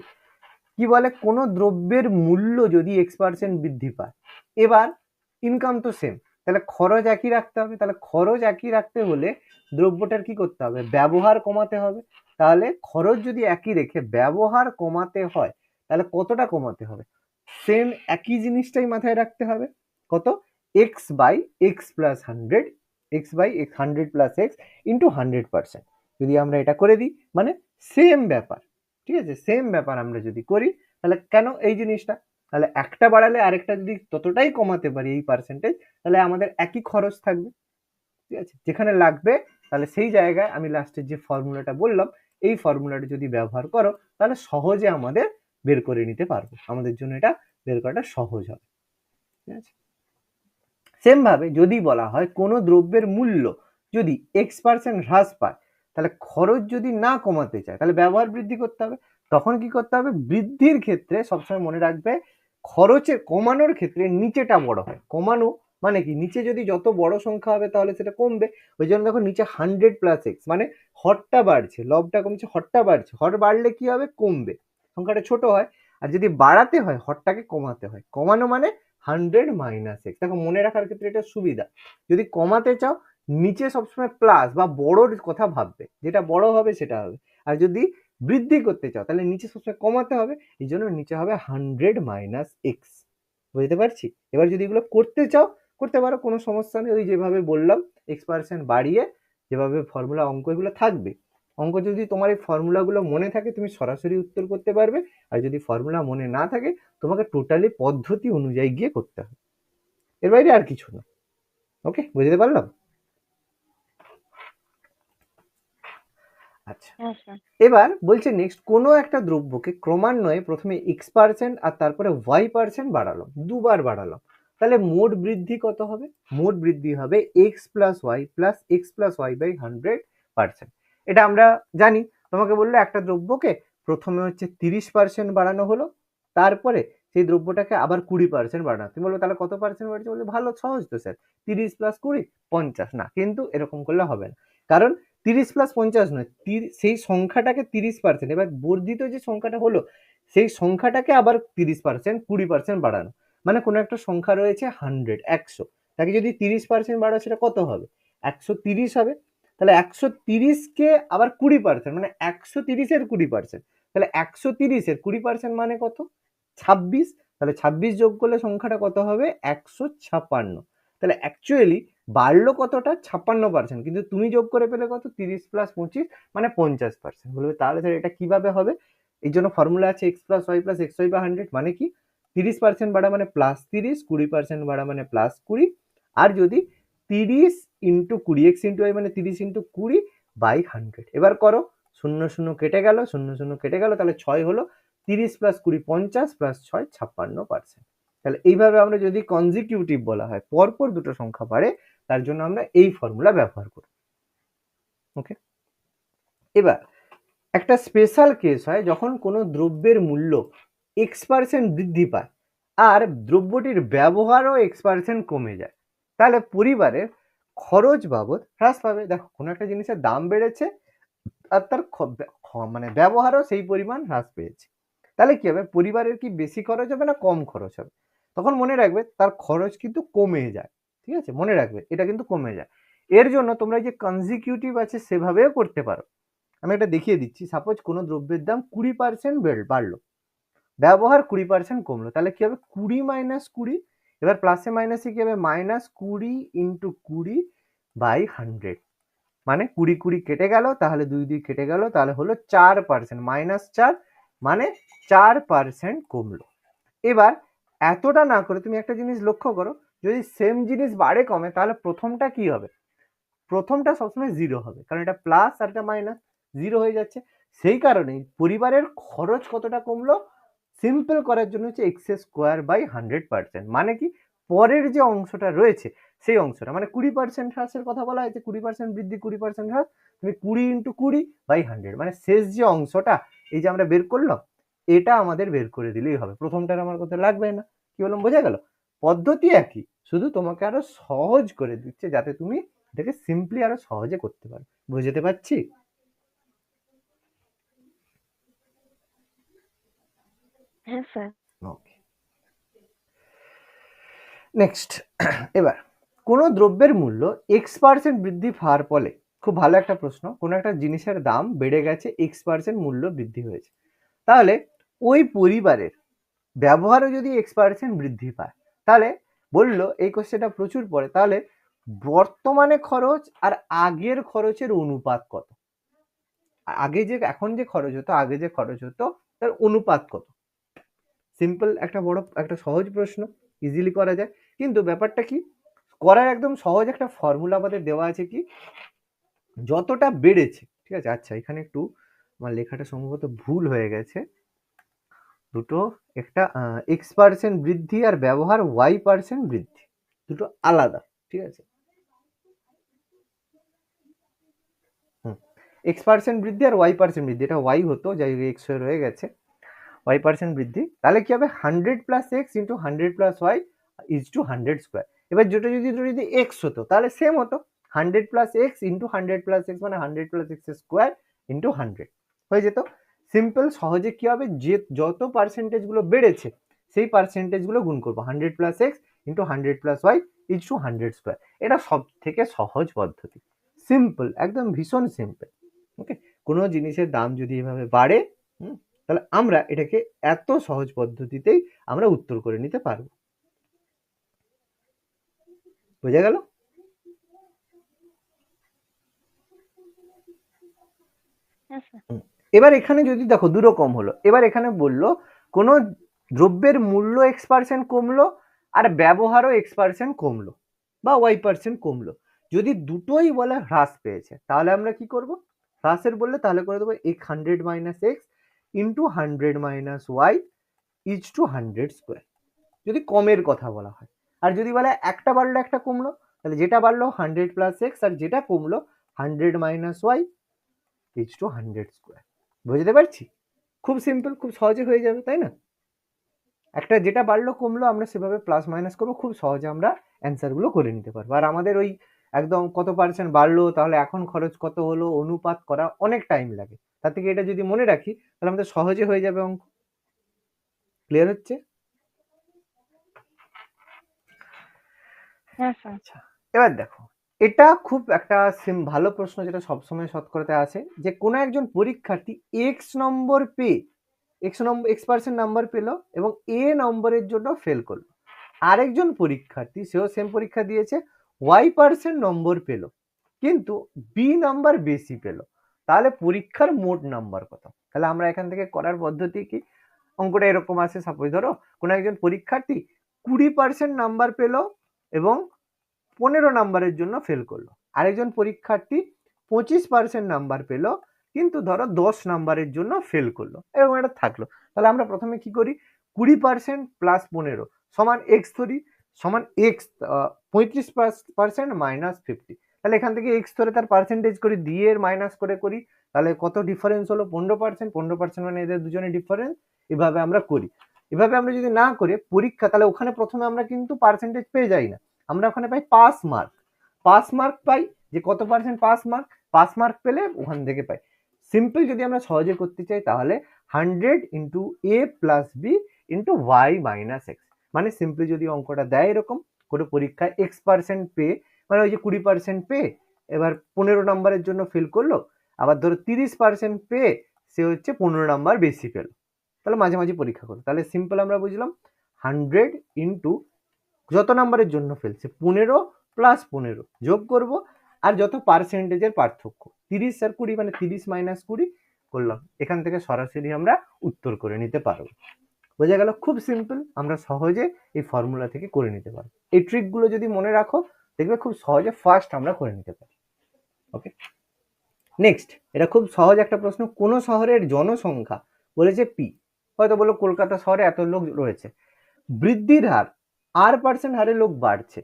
কি বলে কোনো দ্রব্যের মূল্য যদি x% বৃদ্ধি পায়, এবার ইনকাম তো সেম, তাহলে খরচ একই রাখতে হবে, তাহলে খরচ একই রাখতে হলে দ্রব্যটার কি করতে হবে, ব্যবহার কমাতে হবে। তাহলে খরচ যদি একই রেখে ব্যবহার কমাতে হয় তাহলে কতটা কমাতে হবে, সেম একই জিনিসটাই মাথায় রাখতে হবে, কত, x by x plus 100, x by 100 plus x into 100%। যদি আমরা এটা করে দিই মানে সেম ব্যাপার, ঠিক আছে, সেম ব্যাপার আমরা যদি করি তাহলে কেন এই জিনিসটা, তাহলে একটা বাড়ালে আরেকটা যদি ততটাই কমাতে পারি এই পার্সেন্টেজ, তাহলে আমাদের একই খরচ থাকবে, ঠিক আছে, যেখানে লাগবে তাহলে সেই জায়গায় আমি লাস্টের যে ফর্মুলাটা বললাম এই ফর্মুলাটা যদি ব্যবহার করো তাহলে সহজে আমাদের বের করে নিতে পারবো, আমাদের জন্য এটা বের করাটা সহজ হবে, ঠিক আছে। সেম ভাবে যদি বলা হয় কোনো দ্রব্যের মূল্য যদি x% হ্রাস পায়, তাহলে খরচ যদি না কমাতে চায় তাহলে ব্যবহার বৃদ্ধি করতে হবে। তখন কি করতে হবে, বৃদ্ধির ক্ষেত্রে সবসময় মনে রাখবে খরচের কমানোর ক্ষেত্রে নিচেটা বড় হয়, কমানো মানে কি, নিচে যদি যত বড় সংখ্যা হবে তাহলে সেটা কমবে, ওই জন্য দেখো নিচে 100 প্লাস এক্স মানে হরটা বাড়ছে, লবটা কমছে, হরটা বাড়ছে, হর বাড়লে কি হবে, কমবে, সংখ্যাটা ছোট হয়। আর যদি বাড়াতে হয় হরটাকে কমাতে হয়, কমানো মানে 100 মাইনাস এক্স, দেখো মনে রাখার ক্ষেত্রে এটা সুবিধা। যদি কমাতে চাও নিচে সবসময় প্লাস বা বড়র কথা ভাববে, যেটা বড় হবে সেটা হবে, আর যদি বৃদ্ধি করতে চাও তাহলে নিচে সবসময় কমাতে হবে, এই জন্য নিচে হবে 100 মাইনাস এক্স, বুঝতে পারছি। এবার যদি এগুলো করতে চাও করতে পারো, কোনো সমস্যা নেই, ওই যেভাবে বললাম x% বাড়িয়ে যেভাবে ফর্মুলা অঙ্ক এগুলো থাকবে, অঙ্ক যদি তোমার এই ফর্মুলাগুলো মনে থাকে তুমি সরাসরি উত্তর করতে পারবে, আর যদি ফর্মুলা মনে না থাকে তোমাকে টোটালি পদ্ধতি অনুযায়ী গিয়ে করতে হবে, এর বাইরে আর কিছু না। ওকে, বুঝতে পারলাম। আচ্ছা, হ্যাঁ স্যার। এবার বলছে নেক্সট কোনো একটা দ্রব্যকে ক্রমান্বয়ে প্রথমে x% আর তারপরে y% বাড়ালাম, দুবার বাড়ালাম, তাহলে মোট বৃদ্ধি কত হবে, মোট বৃদ্ধি হবে x plus y plus x plus y by 100%। এটা আমরা জানি, তোমাকে বললো একটা দ্রব্যকে প্রথমে হচ্ছে 30% বাড়ানো হলো, তারপরে সেই দ্রব্যটাকে আবার 20% বাড়ানো, তুমি বলবে তাহলে কত পার্সেন্ট বাড়ছে, বলবে ভালো সহজ তো স্যার, 30 প্লাস 20 50, না কিন্তু এরকম করলে হবে না, কারণ 30 প্লাস 50 নয়, সেই সংখ্যাটাকে 30%, এবার বর্ধিত যে সংখ্যাটা হলো সেই সংখ্যাটাকে আবার 30% 20% বাড়ানো, মানে কোনো একটা সংখ্যা রয়েছে 100 100, তাকে যদি 30% বাড়াও সেটা কত হবে, 130 হবে, তাহলে 130কে আবার 20% মানে 130-এর 20%, তাহলে 130-এর 20% মানে কত, 26, তাহলে 26 যোগ করলে সংখ্যাটা কত হবে 156, তাহলে অ্যাকচুয়ালি বাড়লো কতটা 56%, কিন্তু তুমি যোগ করে পেলে কত 30 প্লাস 25 মানে 50%, বলবে তাহলে স্যার এটা কিভাবে হবে, এই জন্য ফর্মুলা আছে x plus y plus x y by 100, মানে কি 30% বাড়া মানে প্লাস 30, 20% বাড়া মানে প্লাস 20, আর যদি 30 ইন্টু 20 এক্স ইন্টু ওয়াই মানে 30 ইন্টু 20 বাই 100, এবার করো, শূন্য শূন্য কেটে গেল, শূন্য শূন্য কেটে গেল, তাহলে 6 হলো, 30 প্লাস 20 50 প্লাস 6 56%। তাহলে এইভাবে আমরা যদি কনজিকিউটিভ বলা হয় পরপর দুটো সংখ্যা বাড়ে তার জন্য আমরা এই ফর্মুলা ব্যবহার করি। ওকে, এবার একটা স্পেশাল কেস হয় যখন কোনো দ্রব্যের মূল্য x% বৃদ্ধি পায় আর দ্রব্যটির ব্যবহারও x% কমে যায়, তাহলে পরিবারের খরচ বাবদ হ্রাস পাবে। দেখো কোনো একটা জিনিসের দাম বেড়েছে আর তার মানে ব্যবহারও সেই পরিমাণ হ্রাস পেয়েছে, তাহলে কি হবে, পরিবারের কি বেশি খরচ হবে না কম খরচ হবে, তখন মনে রাখবে তার খরচ কিন্তু কমে যায়, ঠিক আছে, মনে রাখবে এটা কিন্তু কমে যায়। এর জন্য তোমরা যে কনজিকিউটিভ আছে সেভাবেও করতে পারো, আমি এটা দেখিয়ে দিচ্ছি, সাপোজ কোনো দ্রব্যের দাম 20% বাড়লো, ব্যবহার 20% কমলো, তাহলে কি হবে 20 মাইনাস 20, এবার প্লাসে মাইনাসে কি হবে -20 ইন্টু 20 বাই 100, মানে 20 কেটে গেল, তাহলে 2 কেটে গেল, তাহলে হলো 4%, -4 মানে 4% কমলো। এবার এতটা না করে তুমি একটা জিনিস লক্ষ্য করো, যদি সেম জিনিস বাড়ে কমে তাহলে প্রথমটা কি হবে? প্রথমটা সবসময় 0 হবে, কারণ এটা প্লাস আর এটা মাইনাস, 0 হয়ে যাচ্ছে। সেই কারণেই পরিবারের খরচ কতটা কমলো? সিম্পল করার জন্য হচ্ছে x²/100%, মানে কি পরের যে অংশটা রয়েছে সেই অংশটা, মানে 20% হ্রাসের কথা বলা হয়েছে, 20% বৃদ্ধি 20% হ্রাস, তুমি 20 × 20/100, মানে শেষ যে অংশটা এই যে আমরা বের করলাম, এটা আমাদের বের করে দিলেই হবে। প্রথমটার আমার কথা লাগবে না। কি বললাম বোঝা গেল? পদ্ধতি একই, শুধু তোমাকে আরো সহজ করে দিচ্ছে যাতে তুমি এটাকে সিম্পলি আরো সহজে করতে পারো। বুঝতে পারছি? হ্যাঁ স্যার। ওকে, নেক্সট। এবার কোনো দ্রব্যের মূল্য x% বৃদ্ধি পাওয়ার ফলে, খুব ভালো একটা প্রশ্ন, কোনো একটা জিনিসের দাম বেড়ে গেছে, x% মূল্য বৃদ্ধি হয়েছে, তাহলে ওই পরিবারের ব্যবহারও যদি x% বৃদ্ধি পায়, তাহলে বললো এই কোশ্চেনটা প্রচুর পড়ে, তাহলে বর্তমানে খরচ আর আগের খরচের অনুপাত কত? আগে যে এখন যে খরচ হতো, আগে যে খরচ হতো তার অনুপাত কত? সিম্পল একটা বড় একটা সহজ প্রশ্ন, ইজিলি করা যায়। কিন্তু ব্যাপারটা কি, করার একদম সহজ একটা ফর্মুলা আমাদের দেওয়া আছে, কি যতটা বেড়েছে, ঠিক আছে। আচ্ছা, এখানে একটু আমার লেখাটা সম্ভবত ভুল হয়ে গেছে, দুটো একটা x% বৃদ্ধি আর ব্যবহার y% বৃদ্ধি, দুটো আলাদা, ঠিক আছে। x% বৃদ্ধি আর y% বৃদ্ধি, এটা y হতো, যাই হোক x হয়ে গেছে, y% বৃদ্ধি, তাহলে কি হবে 100 + x × 100 + y = 100²। এবার যেটা যদি x হতো তাহলে সেম হতো, 100 + x × 100 + x মানে 100 + x² × 100 হয়ে যেত। সিম্পল, সহজে কি হবে, যে যত পার্সেন্টেজ গুলো বেড়েছে সেই পার্সেন্টেজ গুলো গুণ করবো, 100 + x × 100 + y = 100²। এটা সব থেকে সহজ পদ্ধতি, সিম্পল, একদম ভীষণ সিম্পল। ওকে, কোনো জিনিসের দাম যদি এভাবে বাড়ে, তাহলে আমরা এটাকে এত সহজ পদ্ধতিতেই আমরা উত্তর করে নিতে পারবো। বোঝা গেল? হ্যাঁ স্যার। এবার এখানে যদি দেখো দুরকম হলো, এবার এখানে বললো কোনো দ্রব্যের মূল্য x% কমলো আর ব্যবহারও x% কমলো বা y% কমলো, যদি দুটোই বলে হ্রাস পেয়েছে, তাহলে আমরা কি করব? হ্রাসের বললে তাহলে করে দেবো 100 - x × 100 - y = 100², যদি কমের কথা বলা হয়। আর যদি বলে একটা বাড়লো একটা কমলো, তাহলে যেটা বাড়লো 100 + x আর যেটা কমলো 100 - y = 100²। বুঝতে পারছি? খুব সিম্পল, খুব সহজে হয়ে যাবে, তাই না? একটা যেটা বাড়লো কমলো আমরা সেভাবে প্লাস মাইনাস করবো, খুব সহজে আমরা অ্যান্সার গুলো করে নিতে পারবো। আর আমাদের ওই একদম কত পার্সেন্ট বাড়লো, তাহলে এখন খরচ কত হলো, অনুপাত করা অনেক টাইম লাগে। তার থেকে এটা যদি মনে রাখি তাহলে আমাদের সহজে হয়ে যাবে অঙ্ক। ক্লিয়ার হচ্ছে? হ্যাঁ স্যার। আচ্ছা, এবার দেখো, এটা খুব একটা ভালো প্রশ্ন, যেটা সবসময় শতকরাতে আসে, যে কোনো একজন পরীক্ষার্থী এক্স নম্বর পেয়ে x% নাম্বার পেলো এবং এ নম্বরের জন্য ফেল করলো। আরেকজন পরীক্ষার্থী, সেও সেম পরীক্ষা দিয়েছে, y% নম্বর পেলো কিন্তু বি নাম্বার বেশি পেলো, তাহলে পরীক্ষার মোট নাম্বার কত? তাহলে আমরা এখান থেকে করার পদ্ধতি কি, অঙ্কটা এরকম আছে, সাপোজ ধরো কোনো একজন পরীক্ষার্থী 20% নাম্বার পেলো এবং 15 নাম্বারের জন্য ফেল করলো, আরেকজন পরীক্ষার্থী 25% নাম্বার পেলো কিন্তু ধরো 10 নাম্বারের জন্য ফেল করলো, এরকম একটা থাকলো। তাহলে আমরা প্রথমে কি করি, 20% + 15 সমান x ধরি, সমান x 35% - 50। তাহলে এখান থেকে x ধরে তার পার্সেন্টেজ করি, দিয়ে এর মাইনাস করে করি, তাহলে কত ডিফারেন্স হলো? 15%, 15% মানে এদের দুজনের ডিফারেন্স। এভাবে আমরা করি। এভাবে আমরা যদি না করে পরীক্ষা, তাহলে ওখানে প্রথমে আমরা কিন্তু পার্সেন্টেজ পেয়ে যাই না, আমরা ওখানে পাই পাস মার্ক। পাস মার্ক পাই, যে কত percent pass mark, pass mark পেলে ওখান থেকে পাই। সিম্পল যদি আমরা সহজে করতে চাই তাহলে 100 × a + b × y - x, মানে সিম্পলি যদি অঙ্কটা দেয় এরকম করে পরীক্ষায় x% পেয়ে, মানে ওই যে 20% পেয়ে এবার 15 নাম্বারের জন্য ফেল করলো, আবার ধরো 30% পেয়ে সে হচ্ছে 15 নাম্বার বেশি পেল, তাহলে মাঝামাঝি পরীক্ষা করলো, তাহলে সিম্পল আমরা বুঝলাম 100 × যত নাম্বারের জন্য ফেলছে 15 + 15 যোগ করব, আর যত পার্সেন্টেজের পার্থক্য, 30 আর 20 মানে 30 মাইনাস 20 করলাম, এখান থেকে সরাসরি আমরা উত্তর করে নিতে পারবো। বোঝা গেল? খুব সিম্পল, আমরা সহজে এই ফর্মুলা থেকে করে নিতে পারবো। এই ট্রিকগুলো যদি মনে রাখো দেখবে খুব সহজে ফার্স্ট আমরা করে নিতে পারি। ওকে, নেক্সট, এটা খুব সহজ একটা প্রশ্ন। কোন শহরের জনসংখ্যা বলেছে পি, হয়তো বললো কলকাতা শহরে এত লোক রয়েছে, বৃদ্ধির হার r% হারে লোক বাড়ছে,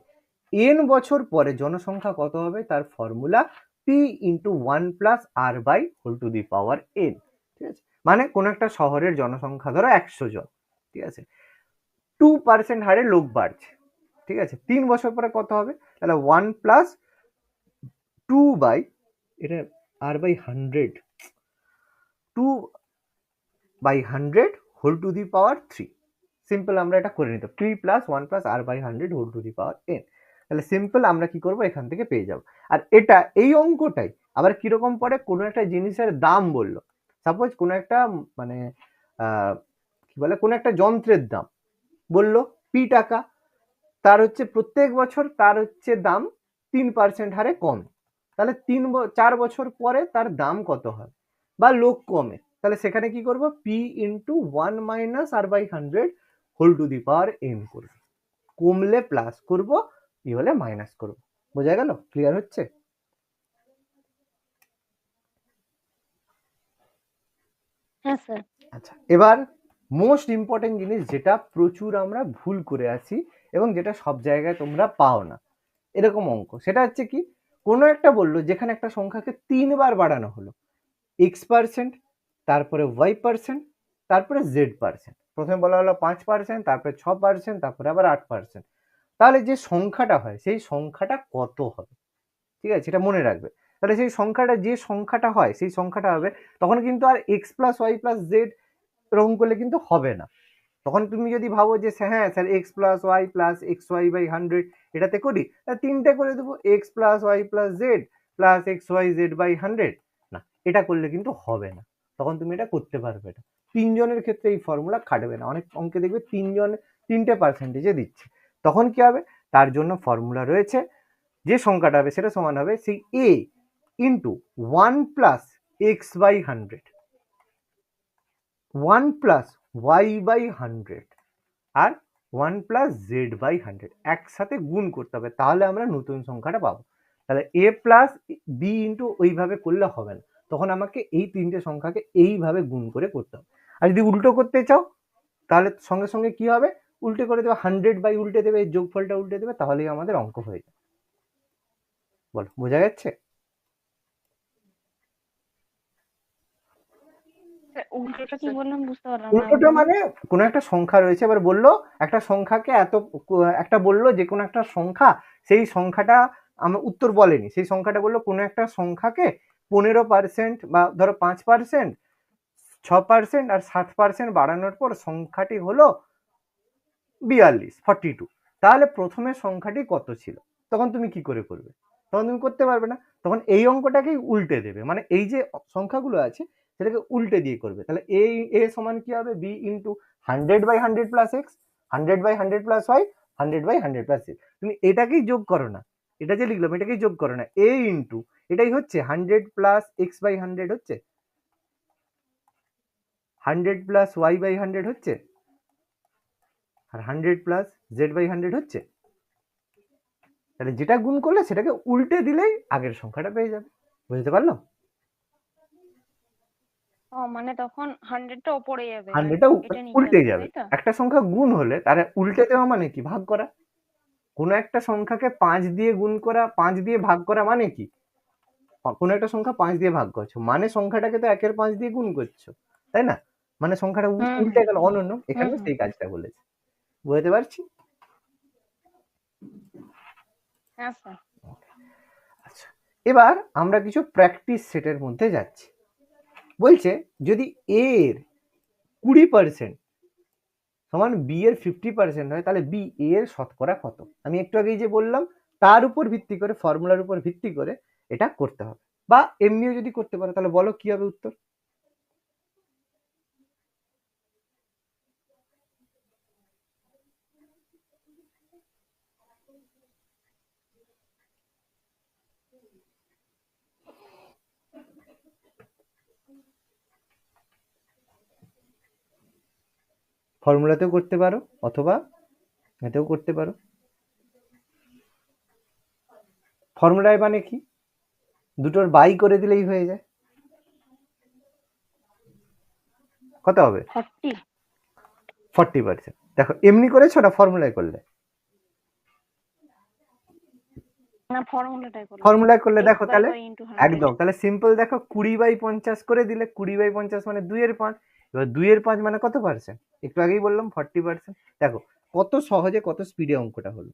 n বছর পরে জনসংখ্যা কত হবে? তার ফর্মুলা p ইন্টু 1+r/n। ঠিক আছে, মানে কোন একটা শহরের জনসংখ্যা ধরো 100 জন, ঠিক আছে, 2% হারে লোক বাড়ছে, ঠিক আছে, 3 বছর পরে কত হবে? তাহলে 1+2 বাই, এটা r/100, 2/100 whole to the power 3। Simple আমরা এটা করে নিতে, p plus 1+r/100 whole to the power n। তাহলে সিম্পল আমরা কি করব, এখান থেকে পেয়ে যাব। আর এটা, এই অঙ্কটাই আবার কিরকম পড়ে, কোনো একটা জিনিসের দাম বললো, সাপোজ কোনো একটা মানে কি বলে, কোনো একটা যন্ত্রের দাম বললো p টাকা, তার হচ্ছে প্রত্যেক বছর তার হচ্ছে দাম 3% হারে কম, তাহলে 4 বছর পরে তার দাম কত হয়, বা লোক কমে, তাহলে সেখানে কি করব, p into 1 - r/100 whole to the power n করব, কমলে প্লাস করব, কি হলে মাইনাস করব। বোঝা গেল? ক্লিয়ার হচ্ছে? হ্যাঁ স্যার। আচ্ছা, এবার মোস্ট ইম্পর্টেন্ট জিনিস, যেটা প্রচুর আমরা ভুল করে আসি এবং যেটা সব জায়গায় তোমরা পাও না এরকম অঙ্ক, সেটা হচ্ছে কি, কোনো একটা বললো যেখানে একটা সংখ্যাকে 3বার বাড়ানো হলো, x%, তারপরে y%, তারপরে z%। প্রথমে বলা হলো 5%, তারপরে 6%, তারপরে আবার 8%। তাহলে যে সংখ্যাটা হয় সেই সংখ্যাটা কত হবে? ঠিক আছে, সেটা মনে রাখবে। তাহলে সেই সংখ্যাটা, যে সংখ্যাটা হয় সেই সংখ্যাটা হবে, তখন কিন্তু আর x plus y plus z এরকম করলে কিন্তু হবে না। তখন তুমি যদি ভাবো যে হ্যাঁ sir x plus y plus x y by 100 এটাতে করি, তাহলে 3টে করে দেবো, x plus y plus z plus x y z by 100। না, এটা করলে কিন্তু হবে না, তখন তুমি এটা করতে পারবে না। 3জনের ক্ষেত্রে এই ফর্মুলা খাটবে না, অনেক অঙ্কে দেখবে 3জন 3টে পার্সেন্টেজে দিচ্ছে, তখন কি হবে, তার জন্য ফর্মুলা রয়েছে, যে সংখ্যাটা হবে সেটা সমান হবে সেই a into 1+x/100, 1+y/100 R 1+z/100 একসাথে গুণ করতে হবে, তাহলে আমরা নতুন সংখ্যাটা পাবো। তাহলে a প্লাস b ইন্টু ওইভাবে করলে হবে না, তখন আমাকে এই 3টে সংখ্যাকে এইভাবে গুণ করে করতে হবে। আর যদি উল্টো করতে চাও তাহলে সঙ্গে সঙ্গে কি হবে, উল্টে করে দেবে, 100 উল্টে দেবে, যোগফলটা উল্টে দেবে, তাহলেই আমাদের অঙ্ক হয়ে যাবে। বলো, বোঝা যাচ্ছে? স্যার উল্টোটা কি বললাম বুঝতে পারলাম না, উল্টোটা বলুন। মানে কোনো একটা সংখ্যা রয়েছে, এবার বললো একটা সংখ্যাকে এত, একটা বললো যে কোনো একটা সংখ্যা, সেই সংখ্যাটা আমার উত্তর বলেনি, সেই সংখ্যাটা বললো কোনো একটা সংখ্যাকে 15% বা ধরো 5%, 6% আর 7% বাড়ানোর পর সংখ্যাটি হলো 42, তাহলে প্রথমে সংখ্যাটি কত ছিল? তখন তুমি কি করে করবে? তখন তুমি করতে পারবে না, তখন এই অঙ্কটাকেই উল্টে দেবে, মানে এই যে সংখ্যাগুলো আছে সেটাকে উল্টে দিয়ে করবে। তাহলে এ সমান কি হবে, B into 100/100 plus x, 100/100 plus y, 100/100 plus z. তুমি এটাকেই যোগ করো না, এটা যে লিখলাম এটাকেই যোগ করো না, এ ইন্টু এটাই হচ্ছে 100 প্লাস x/100 হচ্ছে, 100 প্লাস y/100 হচ্ছে, আর 100 প্লাস z/100 হচ্ছে। তাহলে যেটা গুণ করলে সেটাকে উল্টে দিলেই আগের সংখ্যাটা পেয়ে যাবে। বুঝতে পারলো? ও মানে তখন 100টা ওপরে যাবে আর 100টা এটা নিচে উল্টে আসবে, যাবে। তাই তো? একটা সংখ্যা গুণ হলে তার উল্টে দেওয়া মানে কি, ভাগ করা। কোনো একটা সংখ্যাকে 5 দিয়ে গুণ করা, 5 দিয়ে ভাগ করা মানে কি, কোনো একটা সংখ্যা 5 দিয়ে ভাগ করছো মানে সংখ্যাটাকে তো 1-এর 5 দিয়ে গুণ করছো, তাই না? মানে সংখ্যাটা হুম হুম উল্টে গেল, অনন্য। হুম এখানেও হুম। সেই কাজটা বলেছে। বুঝতে পারছি? হ্যাঁ স্যার। আচ্ছা, এবার আমরা কিছু প্র্যাকটিস সেটের মধ্যে যাচ্ছি। বলছে যদি a এর 20% সমান বি এর 50% হয়, তাহলে বি এ এর শতকরা কত? আমি একটু আগেই যে বললাম, তার উপর ভিত্তি করে, ফর্মুলার উপর ভিত্তি করে এটা করতে হবে, বা এমনিও যদি করতে পারো, তাহলে বলো কি হবে উত্তর? ফর্মুলাতেও করতে পারো অথবা এতেও করতে পারো। ফর্মুলায় মানে কি, দুটোর বাই করে দিলেই হয়ে যায়। কত হবে? 40%। দেখো এমনি করেছো না ফর্মুলায় করলে? না, ফর্মুলাটাই করলাম। ফর্মুলায় করলে দেখো তাহলে একদম তাহলে সিম্পল দেখো 20/50 করে দিলে 20/50 মানে 2/5। এবার 2/5 মানে কত পার্সেন্ট? একটু আগেই বললাম 40%। দেখো কত সহজে কত স্পিডে অঙ্কটা হলো।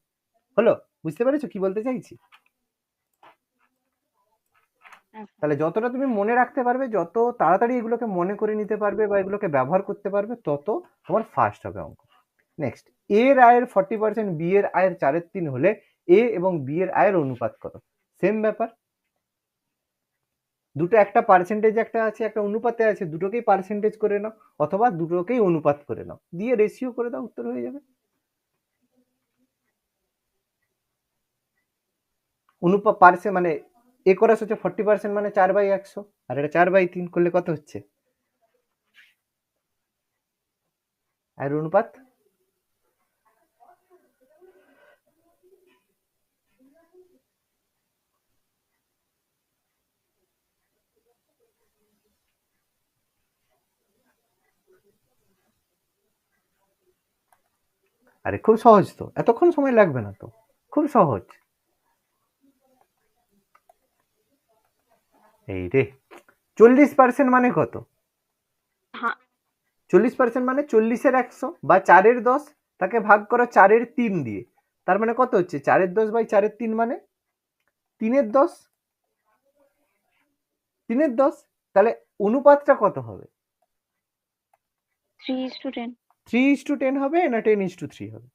বুঝতে পেরেছো কি বলতে চাইছি? তাহলে যতটা তুমি মনে রাখতে পারবে, যত তাড়াতাড়ি এগুলোকে মনে করে নিতে পারবে বা এগুলোকে ব্যবহার করতে পারবে, তত তোমার ফাস্ট হবে অঙ্ক। নেক্সট, এ এর আয়ের 40%, বি এর আয়ের 4/3 হলে এ এবং বি এর আয়ের অনুপাত কত? সেম ব্যাপার, দুটো একটা পার্সেন্টেজ একটা আছে, একটা অনুপাতে আছে, দুটোকেই পার্সেন্টেজ করে নাও অথবা দুটোকেই অনুপাত করে নাও, দিয়ে রেশিও করে দাও, উত্তর হয়ে যাবে। অনুপাত পার্সেন্ট মানে এ করাস হচ্ছে 40% মানে 4/100, আর এটা 4/3 করলে কত হচ্ছে? আর অনুপাত আরে খুব সহজ তো, এতক্ষণ সময় লাগবে না তো, খুব সহজ। এই রে, 40% মানে কত? 40% মানে 40-এর 100 বা 4-এর 10, তাকে ভাগ করো 4-এর 3 দিয়ে, তার মানে কত হচ্ছে? 4-এর 10 বাই 4-এর 3 মানে 3-এর 10। 3-এর 10, তাহলে অনুপাতটা কত হবে? 3:10। 3:10 হবে না 10:3 হবে?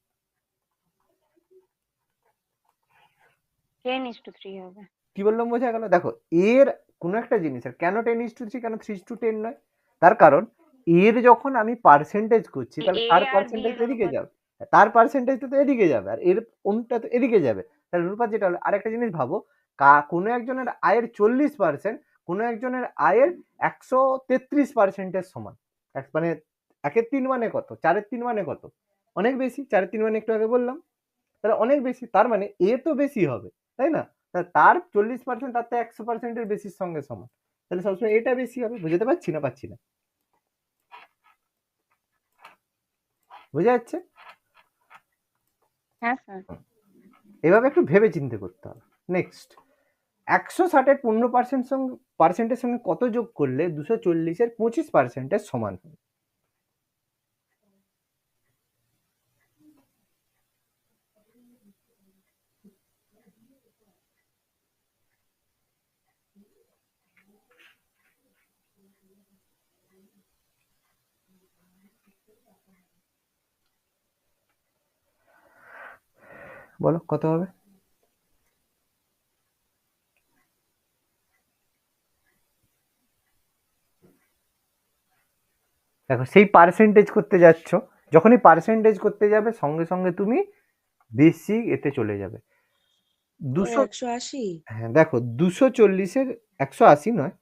10:3 হবে। কি বললাম বোঝা গেল? দেখো এর কোনো একটা জিনিসের কেন 10:3 কেন 3:10 নয়, তার কারণ এর যখন আমি পার্সেন্টেজ করছি তাহলে তার পার্সেন্টেজ এদিকে যাবে, তার পার্সেন্টেজটা তো এদিকে যাবে, আর এর অনুটা তো এদিকে যাবে। তাহলে অনুপাত যেটা হলো, আর একটা জিনিস ভাবো, কোনো একজনের আয়ের 40% কোনো একজনের আয়ের 133%-এর সমান, মানে 1/3 মানে কত? 4/3 মানে কত? অনেক বেশি। 4/3 মানে একটু আগে বললাম, তাহলে অনেক বেশি, তার মানে এ তো বেশি হবে, তাই না? তার 40% তার তো 100%-এর বেশির সঙ্গে সমান, তাহলে সবসময় এটা বেশি হবে। বুঝতে পারছি না পাচ্ছি না? বোঝা যাচ্ছে? হ্যাঁ স্যার। এভাবে একটু ভেবে চিন্তে করতে হবে। নেক্সট, 160-এর 15%-এর সঙ্গে কত যোগ করলে 240-এর 25%-এর সমান হবে? বলো কত হবে? দেখো সেই পার্সেন্টেজ করতে যাচ্ছ, যখনই পার্সেন্টেজ করতে যাবে সঙ্গে সঙ্গে তুমি বেশি এতে চলে যাবে। 180। হ্যাঁ দেখো 240-এর 180 নয়,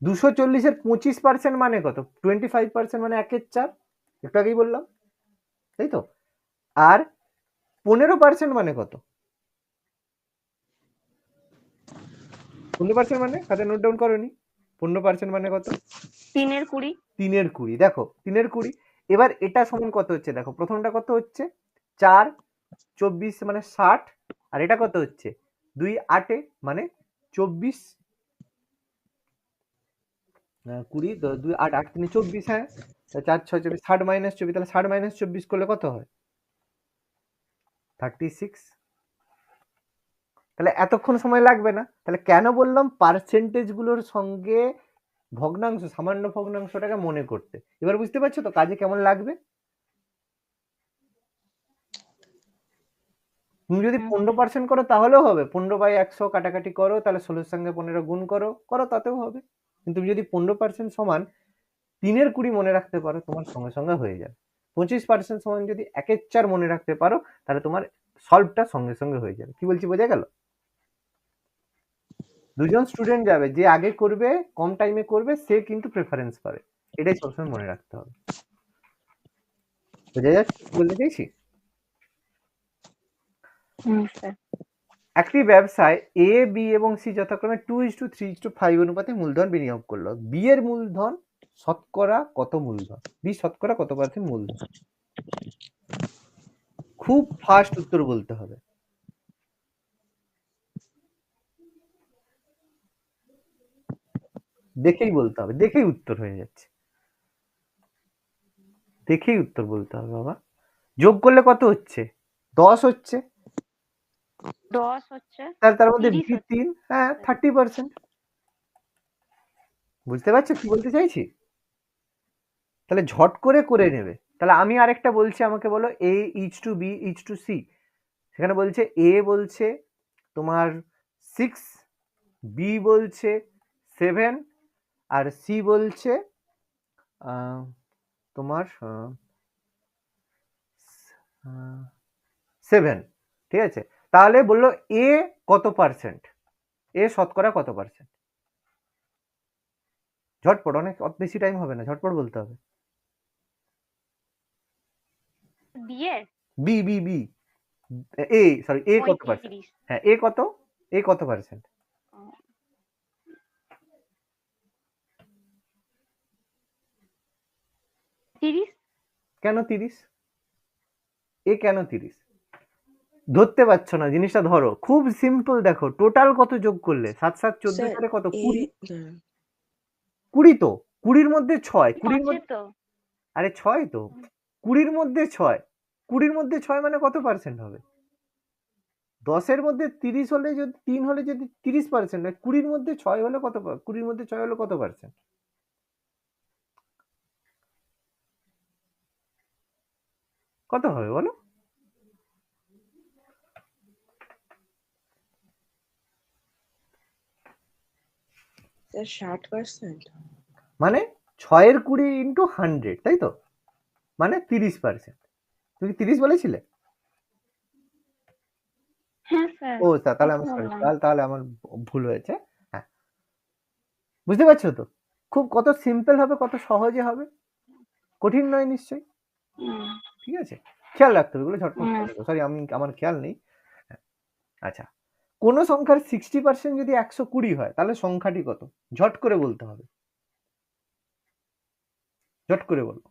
240-এর 25% মানে কত? 25% মানে 1/4, একটু আগেই বললাম, তাই তো? আর 15% মানে কত? 15% মানে খাতা নোট ডাউন করোনি? 15% মানে কত? 3/20। 3/20। দেখো 3/20, এবার এটা সমান কত হচ্ছে? দেখো প্রথমটা কত হচ্ছে? 4 24 মানে 60, আর এটা কত হচ্ছে? 2 8 মানে 24, 20 2 8 8 3 24, হ্যাঁ 4 6 24, 60 মাইনাস 24, তাহলে 60 মাইনাস 24 করলে কত হয়? 36। তাহলে এতক্ষণ সময় লাগবে না। তাহলে কেন বললাম পার্সেন্টেজ গুলোর সঙ্গে ভগ্নাংশ, সামান্য ভগ্নাংশটাকে মনে করতে? এবার বুঝতে পারছো তো কাজে কেমন লাগবে? তুমি যদি 15% করো তাহলেও হবে, 15/100 কাটাকাটি করো, তাহলে 16-এর সঙ্গে 15 গুণ করো, তাতেও হবে। কিন্তু তুমি যদি 15% সমান 3/20 মনে রাখতে পারো, তোমার সঙ্গে সঙ্গে হয়ে যাবে। 25% সমান যদি 1/4 মনে রাখতে পারো, তাহলে তোমার সলভটা সঙ্গে সঙ্গে হয়ে যাবে। কি বলছি বোঝা গেল? দুজন স্টুডেন্ট যাবে, যে আগে করবে, কম টাইমে করবে, সে কিন্তু প্রেফারেন্স পাবে, এটাই সবসময় মনে রাখতে হবে। বোঝা যাচ্ছে কি বলতে চাইছি? স্যার। একটি ব্যবসায় এ, বি এবং সি যথাক্রমে 2:3:5 অনুপাতে মূলধন বিনিয়োগ করলো। বি এর মূলধন শতকরা কত মূলধন? বি শতকরা কত পার্সেন্ট মূলধন? খুব ফাস্ট উত্তর বলতে হবে। দেখেই বলতে হবে, দেখেই উত্তর হয়ে যাচ্ছে, দেখেই উত্তর বলতে হবে বাবা। যোগ করলে কত হচ্ছে? 10 হচ্ছে। 10 হচ্ছে, তার মধ্যে 30 বি হচ্ছে। 3, হ্যাঁ 30%। বুঝতে পারছো কি বলতে চাইছি? তাহলে ঝট করে করে নেবে। তাহলে আমি আরেকটা বলছি, আমাকে বলো A is to B is to C. সেখানে বলছে এ বলছে তোমার 6, বি বলছে 7 আর সি বলছে তোমার 7, ঠিক আছে? তাহলে বললো এ কত পার্সেন্ট, এ শতকরা কত পার্সেন্ট? ঝটপট, অনেক বেশি টাইম হবে না, ঝটপট বলতে হবে। বিয়ে B B B A, sorry এ কত পার্সেন্ট? 35। হ্যাঁ এ কত, এ কত পার্সেন্ট? 30। কেন 30? এ কেন 30? ধরতে পারছো না জিনিসটা, ধরো খুব সিম্পল। দেখো টোটাল কত যোগ করলে, 7 7 14 স্যার 4 কত, এ 20। না 20 তো 20-র মধ্যে 6, 20-র আছে মধ্যে, তো। আরে 6 তো 20-র মধ্যে 6, 20-র মধ্যে 6 মানে কত পার্সেন্ট হবে? 10-এর মধ্যে 30 হলে, যদি 3 হলে যদি 30% হয়, 20-র মধ্যে 6 হলে কত, 20-র মধ্যে 6 হলে কত পার্সেন্ট? কত হবে বলো? স্যার 60%। মানে 6-এর 20 ইন্টু 100, তাই তো? মানে 30%। তুমি 30 বলেছিলে? হ্যাঁ স্যার, ও তাহলে কত আমি সরি, বললাম? তাহলে আমার ভুল হয়েছে। হ্যাঁ, বুঝতে পারছো তো? খুব কত সিম্পল হবে, কত সহজে হবে, কঠিন নয় নিশ্চয়ই। হুম, ঠিক আছে, খেয়াল রাখতে হবে, এগুলো ঝটপট হুম, করে নেবো। সরি, আমার খেয়াল নেই। হ্যাঁ, আচ্ছা, কোন সংখ্যার 60% যদি 120 হয় তাহলে সংখ্যাটি কত? ঝট করে বলতে হবে, ঝট করে বলো।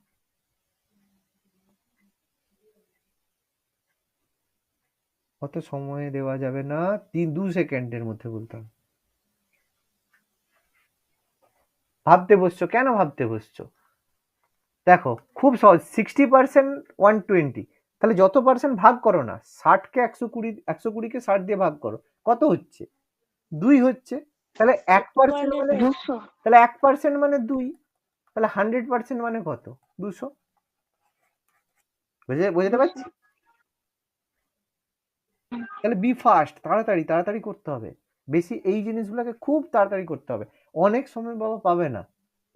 অত সময় দেওয়া যাবে না, 2 সেকেন্ডের মধ্যে বলতে হবে। ভাবতে বসছো কেন, ভাবতে বসছো? দেখো খুব সহজ, 60% 120, তাহলে যত পার্সেন্ট ভাগ করো না, 60-কে 120, 120-কে 60 দিয়ে ভাগ করো, কত হচ্ছে? 2 হচ্ছে। তাহলে 1% মানে, 200। তাহলে 1% মানে 2, তাহলে 100% মানে কত? 200। বুঝতে 200। পারছি? তাহলে বি ফাস্ট, তাড়াতাড়ি তাড়াতাড়ি করতে হবে। বেশি এই জিনিসগুলোকে খুব তাড়াতাড়ি করতে হবে, অনেক সময় বাবা পাবে না।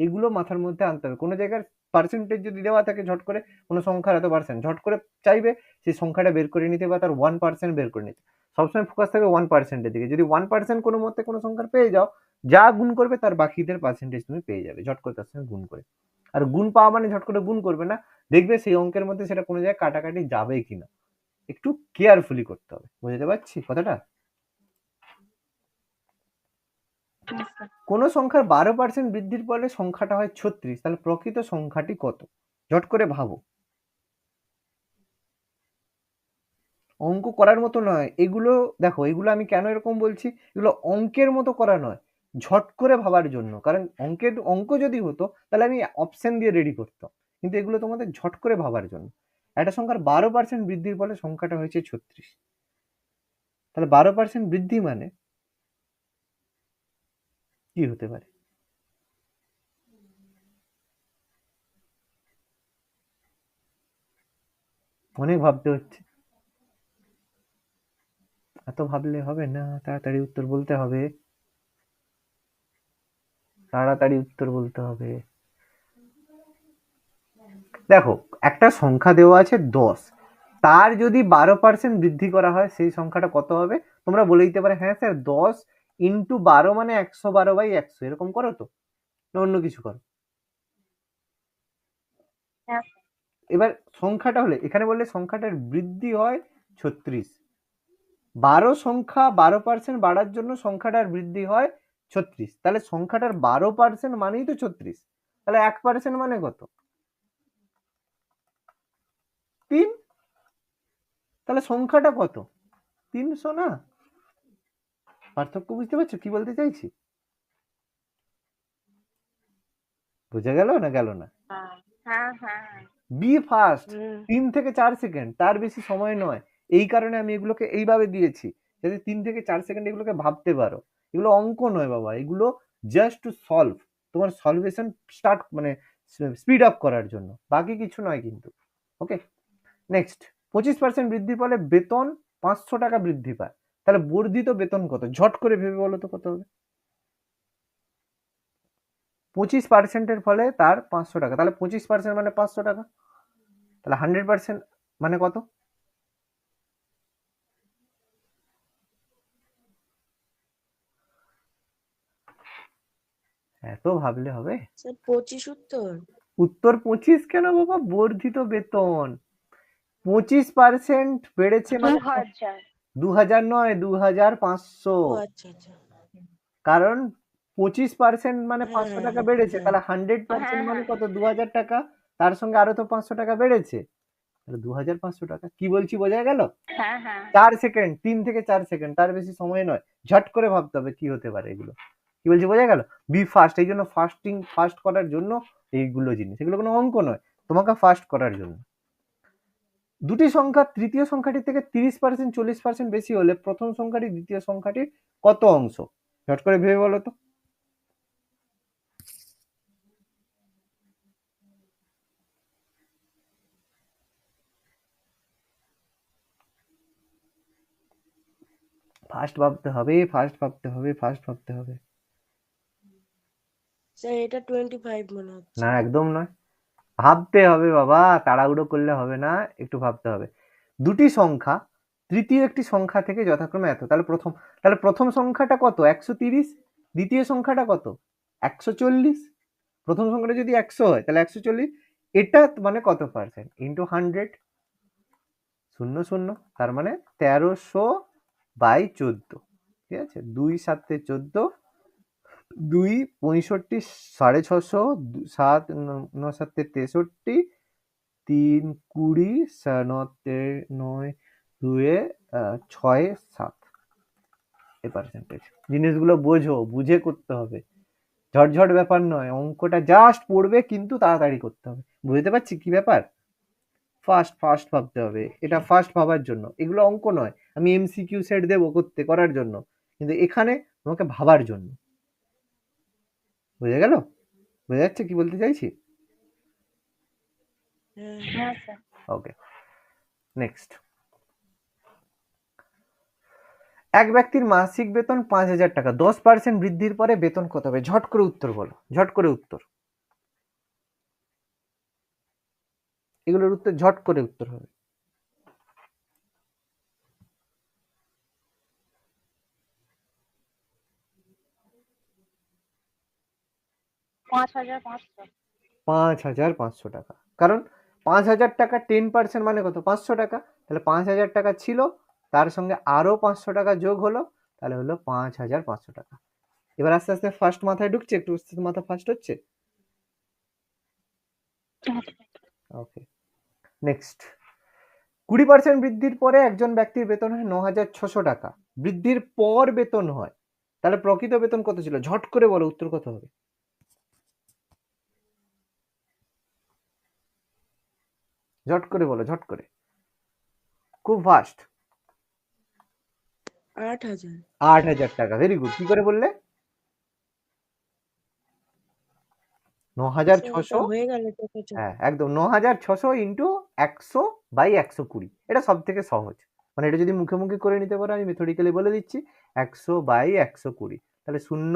এগুলো মাথার মধ্যে আনতে হবে। কোনো জায়গার পার্সেন্টেজ যদি দেওয়া থাকে, ঝট করে কোনো সংখ্যার এত পার্সেন্ট, ঝট করে চাইবে সেই সংখ্যাটা বের করে নিতে বা তার 1% বের করে নিতে। সবসময় ফোকাস থাকবে 1%-এর দিকে। যদি 1% কোনো মতে কোনো সংখ্যার পেয়ে যাও, যা গুণ করবে তার বাকিদের পার্সেন্টেজ তুমি পেয়ে যাবে ঝট করে তার সঙ্গে গুণ করে। আর গুণ পাওয়া মানে ঝট করে গুণ করবে না, দেখবে সেই অঙ্কের মধ্যে সেটা কোনো জায়গায় কাটাকাটি যাবে কিনা, একটু কেয়ারফুলি করতে হবে। বুঝতে পারছি কথাটা? কোন সংখ্যার 12% বৃদ্ধির ফলে সংখ্যাটা হয় 36, তাহলে প্রকৃত সংখ্যাটি কত? ঝট করে ভাবো। অঙ্ক করার মতো নয় এগুলো। দেখো এগুলো আমি কেন এরকম বলছি, এগুলো অঙ্কের মতো করা নয়, ঝট করে ভাবার জন্য। কারণ অঙ্ক যদি হতো তাহলে আমি অপশন দিয়ে রেডি করতাম, কিন্তু এগুলো তোমাদের ঝট করে ভাবার জন্য। একটা সংখ্যার 12% বৃদ্ধির ফলে সংখ্যাটা হয়েছে 36, তাহলে 12% বৃদ্ধি মানে কি হতে পারে? অনেক ভাবতে হচ্ছে, এত ভাবলে হবে না, তাড়াতাড়ি উত্তর বলতে হবে, তাড়াতাড়ি উত্তর বলতে হবে। দেখো একটা সংখ্যা দেওয়া আছে 10, তার যদি 12% বৃদ্ধি করা হয় সেই সংখ্যাটা কত হবে? তোমরা বলে দিতে পারে হ্যাঁ স্যার 10 ইন্টু 12 মানে 112/100, এরকম করো তো, না অন্য কিছু করো? হ্যাঁ। এবার সংখ্যাটা হলে এখানে বললে সংখ্যাটার বৃদ্ধি হয় 36, 12 সংখ্যা 12% বাড়ার জন্য সংখ্যাটার বৃদ্ধি হয় 36, তাহলে সংখ্যাটার 12% মানেই তো 36, তাহলে 1% মানে কত? 3, তাহলে সংখ্যাটা কত? 300 না? পার্থক্য বুঝতে পারছো কি বলতে চাইছি? বুঝা গেল না গেল না? হ্যাঁ হ্যাঁ বি ফাস্ট, হুম 3 থেকে 4 সেকেন্ড, তার বেশি সময় নয়। এই কারণে আমি এগুলোকে এইভাবে দিয়েছি, যাতে 3 থেকে 4 সেকেন্ড এগুলোকে ভাবতে পারো। এগুলো অঙ্ক নয় বাবা, এগুলো জাস্ট টু সলভ, তোমার সলভেশন স্টার্ট মানে স্পিড আপ করার জন্য, বাকি কিছু নয় কিন্তু। ওকে, নেক্সট। 25% বৃদ্ধির ফলে বেতন 500 টাকা বৃদ্ধি পায়, তাহলে বর্ধিত বেতন কত? ঝট করে ভেবে বলো তো কত হবে? 25% ফলে তার 500 টাকা, তাহলে 25% মানে 500 টাকা, তাহলে 100% মানে কত? এত ভাবলে হবে? স্যার 25 উত্তর। উত্তর 25 কেন বাবা? বর্ধিত বেতন 25% বেড়েছে মানে 2000 2000 নয়, 2500। ও আচ্ছা আচ্ছা। কারণ 25% মানে হ্যাঁ 500 হ্যাঁ টাকা বেড়েছে, হ্যাঁ তাহলে 100% হ্যাঁ মানে হ্যাঁ কত? 2000 টাকা, তার সঙ্গে আরো তো 500 টাকা বেড়েছে, তাহলে 2500 টাকা। কি বলছি বোঝা গেল? হ্যাঁ হ্যাঁ 4 সেকেন্ড, 3 থেকে 4 সেকেন্ড, তার বেশি সময় নয়, ঝট করে ভাবতে হবে কি হতে পারে এগুলো। কি বলছি বোঝা গেল? বি ফাস্ট, এই জন্য ফাস্ট করার জন্য এইগুলো জিনিস, এগুলো কোনো অঙ্ক নয়, তোমাকে ফাস্ট করার জন্য। দুটি সংখ্যা তৃতীয় সংখ্যাটির থেকে 30%, 40% বেশি হলে প্রথম সংখ্যাটি দ্বিতীয় সংখ্যাটির কত অংশ? ঝট করে ভেবে বলো তো। ফাস্ট ভাবতে হবে, ফাস্ট ভাবতে হবে, ফাস্ট ভাবতে হবে। স্যার এটা 25 মনে হচ্ছে। না একদম নয়, ভাবতে হবে বাবা, তাড়াহুড়ো করলে হবে না, একটু ভাবতে হবে। দুটি সংখ্যা তৃতীয় একটি সংখ্যা থেকে যথাক্রমে এত, তাহলে প্রথম সংখ্যাটা কত? 130, দ্বিতীয় সংখ্যাটা কত? 140। প্রথম সংখ্যাটা যদি 100 হয় তাহলে 140, এটা মানে কত পার্সেন্ট? ইন্টু 100, 0 0, তার মানে 1300/14। ঠিক আছে, 2 7 14, 2 65, 650, 7 9 7 63, 3 20, 9 2 6 7, এই পার্সেন্টেজ। জিনিসগুলো বোঝো, বুঝে করতে হবে, ঝটঝট ব্যাপার নয়, অঙ্কটা জাস্ট পড়বে কিন্তু তাড়াতাড়ি করতে হবে। বুঝতে পারছি কি ব্যাপার? ফাস্ট ফাস্ট ভাবতে হবে, এটা ফাস্ট ভাবার জন্য, এগুলো অঙ্ক নয়। আমি এমসিকিউ সেট দেবো করার জন্য, কিন্তু এখানে তোমাকে ভাবার জন্য। বুঝে গেল? বোঝা যাচ্ছে কি বলতে চাইছি? হ্যাঁ হ্যাঁ স্যার ওকে, নেক্সট। এক ব্যক্তির মাসিক বেতন 5,000 টাকা, 10% বৃদ্ধির পরে বেতন কত হবে? ঝট করে উত্তর বলো, ঝট করে উত্তর। এগুলোর উত্তর ঝট করে উত্তর হবে। 5500 5,500 টাকা, কারণ 5,000 টাকা 10% মানে কত? 500 টাকা, তাহলে 5,000 টাকা ছিল, তার সঙ্গে আরো 500 টাকা যোগ হলো, তাহলে হলো 5,500 টাকা। এবার আস্তে আস্তে ফার্স্ট মাথায় ঢুকছে, একটু আস্তে আস্তে মাথা ফার্স্ট হচ্ছে। ওকে, নেক্সট। 20% বৃদ্ধির পরে একজন ব্যক্তির বেতন হয় 9,600 টাকা, বৃদ্ধির পর বেতন হয়, তাহলে প্রকৃত বেতন কত ছিল? ঝট করে বলো উত্তর কত হবে? ঝট করে বলো, ঝট করে, খুব ফাস্ট। 8000। 8,000 টাকা, ভেরি গুড। কি করে বললে? স্যার এটা 9,600, হয়ে গেল চোখে চোখ। হ্যাঁ একদম 9,600 ইন্টু 100/120, এটা সব থেকে সহজ। মানে এটা যদি মুখে মুখে করে নিতে পারো, আমি মেথডিক্যালি বলে দিচ্ছি, 100/120, তাহলে শূন্য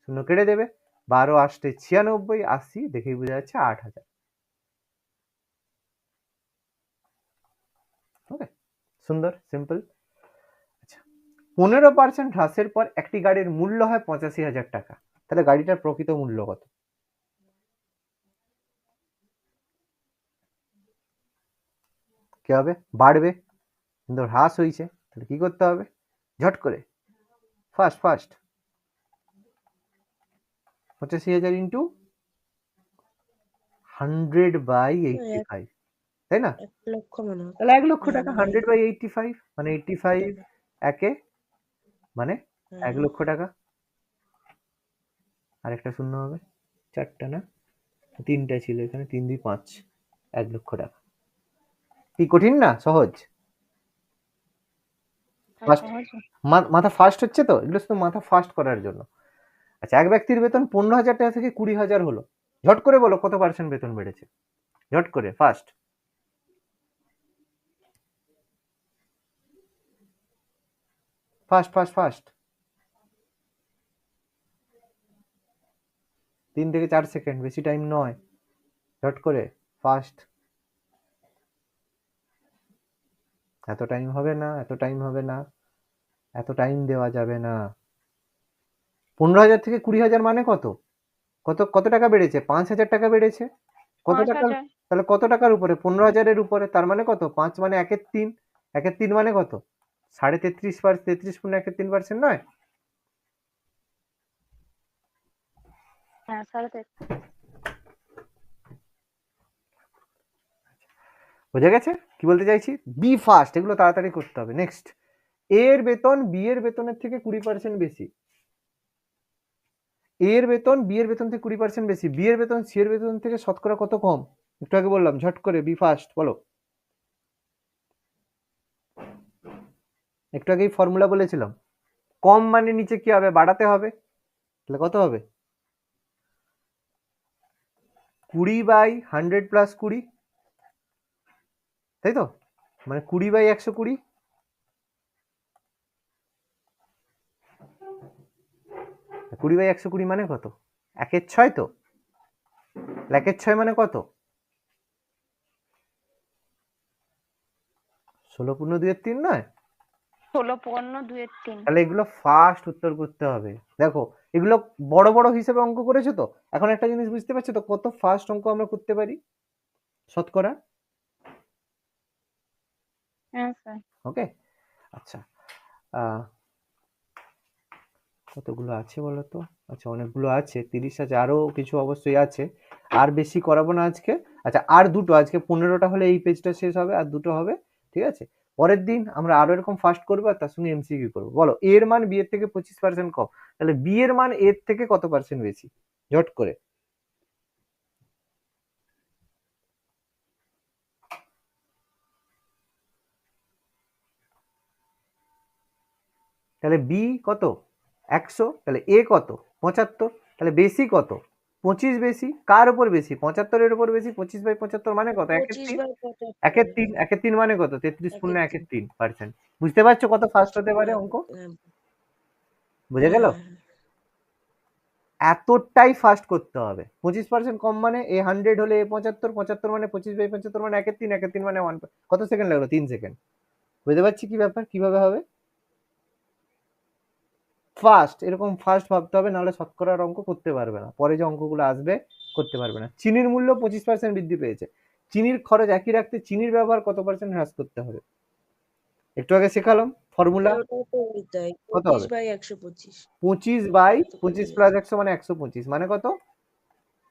শূন্য কেটে দেবে, 12 8 96, 80, দেখেই বোঝা যাচ্ছে 8,000। ওকে, সুন্দর, সিম্পল। আচ্ছা, 15% হ্রাসের পর একটি গাড়ির মূল্য হয় 85,000 টাকা, তাহলে গাড়িটার প্রকৃত মূল্য কত? কি হবে? বাড়বে, কিন্তু হ্রাস হয়েছে। তাহলে কি করতে হবে? ঝট করে ফার্স্ট 85,000 ইন্টু 100/85, তাই না? 1,00,000 মনে হচ্ছে। তাহলে 1,00,000 টাকা, হ্যাঁ, 100/85 মানে 85 একে মানে হ্যাঁ। 1,00,000 টাকা। আর একটা শূন্য হবে, 4টা না 3টা ছিল এখানে, 3 2 5, 1,00,000 টাকা। কি কঠিন না? সহজ। ফার্স্ট সহজ। মাথা ফার্স্ট হচ্ছে তো, এগুলো শুধু মাথা ফার্স্ট করার জন্য। আচ্ছা, এক ব্যক্তির বেতন 15,000 টাকা থেকে 20,000 হলো, ঝট করে বলো কত পার্সেন্ট বেতন বেড়েছে? ঝট করে ফার্স্ট। ফার্স্ট 3 থেকে 4 সেকেন্ড, বেশি টাইম নয়, ঝট করে ফার্স্ট। এত টাইম হবে না, এত টাইম দেওয়া যাবে না। 15,000 থেকে 20,000 মানে কত? কত টাকা বেড়েছে? 5,000 টাকা বেড়েছে। কত টাকা? 5,000। তাহলে কত টাকার উপরে? 15,000 এর উপরে। তার মানে কত? 5 মানে 1/3, 1/3 মানে কত? 33.5%, 33.3% নয়? হ্যাঁ, 3.5। বোঝা গেছে কি বলতে চাইছি? বি ফার্স্ট, এগুলো তাড়াতাড়ি করতে হবে। নেক্সট, এর বেতন বি এর বেতনের থেকে 20% বেশি। এর বেতন বি এর বেতন থেকে 20% বেশি। বি এর বেতন সি এর বেতন থেকে শতকরা কত কম? একটু আগে বললাম, ঝট করে বি ফার্স্ট বলো। একটু আগেই ফর্মুলা বলেছিলাম, কম মানে নিচে কি হবে? বাড়াতে হবে। তাহলে কত হবে? 20/100 প্লাস 20, তাই তো? মানে 20/120। 20/120 মানে কত? 1/6 তো? 1/6 মানে কত? 16×2=3 নয়? 16/2=3। তাহলে এগুলো ফার্স্ট উত্তর করতে হবে। দেখো, এগুলো বড় বড় হিসেবে অঙ্ক করেছো তো, এখন একটা জিনিস বুঝতে পারছো তো কত ফার্স্ট অঙ্ক আমরা করতে পারি শতকরা? হ্যাঁ স্যার। ওকে, আচ্ছা। কতগুলো আছে বলো তো? আচ্ছা, অনেকগুলো আছে, 30 আছে, আরো কিছু অবশ্যই আছে। আর বেশি করাবো না আজকে। আচ্ছা, আর দুটো, আজকে 15টা হলে এই পেজটা শেষ হবে, আর দুটো হবে, ঠিক আছে? পরের দিন আমরা আরো এরকম ফাস্ট করবো, আর তার সঙ্গে এমসিকিউ করবো। বলো, এর মান বি এর থেকে 25% কম, তাহলে বি এর মান এর থেকে কত পার্সেন্ট বেশি? ঝট করে। তাহলে বি কত? 100, তাহলে এ কত? 75, তাহলে বেশি কত? 25 বেশি। কার উপর বেশি? 75-এর উপর বেশি। 25/75 মানে কত? 1/3। 25/75। 1/3, 1/3 মানে কত? 33 পূর্ণ 1/3। 1/3%। বুঝতে পারছো কত ফাস্ট হতে পারে অঙ্ক? হ্যাঁ, বুঝে গেল? হ্যাঁ। এতটাই ফাস্ট করতে হবে। 25% কম মানে এ 100 হলে এ 75, 75 মানে 25/75 মানে 1/3, 1/3 মানে 1। কত সেকেন্ড লাগলো? 3 সেকেন্ড। বুঝতে পারছি কি ব্যাপার, কিভাবে হবে? ফাস্ট, এরকম ফাস্ট ভাবতে হবে, নাহলে শতকরার অঙ্ক করতে পারবে না। পরে যে অঙ্কগুলো আসবে করতে পারবে না। চিনির মূল্য 25% বৃদ্ধি পেয়েছে। চিনির খরচ একই রাখতে চিনির ব্যবহার কত পার্সেন্ট হ্রাস করতে হবে? একটু আগে শেখালাম ফর্মুলা। ওটাও তো তাই। কত হবে? 25/125। 25/25 প্লাস 100 মানে 125 মানে কত?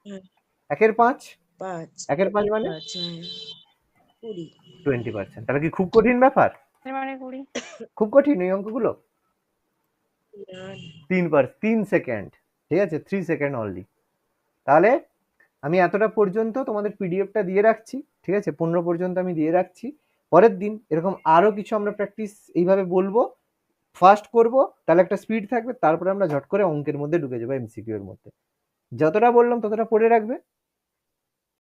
হ্যাঁ, 1/5। 5। 1/5 মানে 5, হ্যাঁ। 20। 20%। তাহলে কি খুব কঠিন ব্যাপার? এর মানে 20। খুব কঠিন এই অঙ্কগুলো? না, 3 সেকেন্ড, ঠিক আছে? 3 সেকেন্ড অনলি। তাহলে আমি এতটা পর্যন্ত তোমাদের পিডিএফটা দিয়ে রাখছি, ঠিক আছে? 15 পর্যন্ত আমি দিয়ে রাখছি। পরের দিন এরকম আরো কিছু আমরা প্র্যাকটিস এইভাবে বলবো, ফার্স্ট করব, তাহলে একটা স্পিড থাকবে, তারপরে আমরা ঝট করে অঙ্কের মধ্যে ঢুকে যাবো, এমসিকিউ এর মধ্যে। যতটা বললাম ততটা পড়ে রাখবে,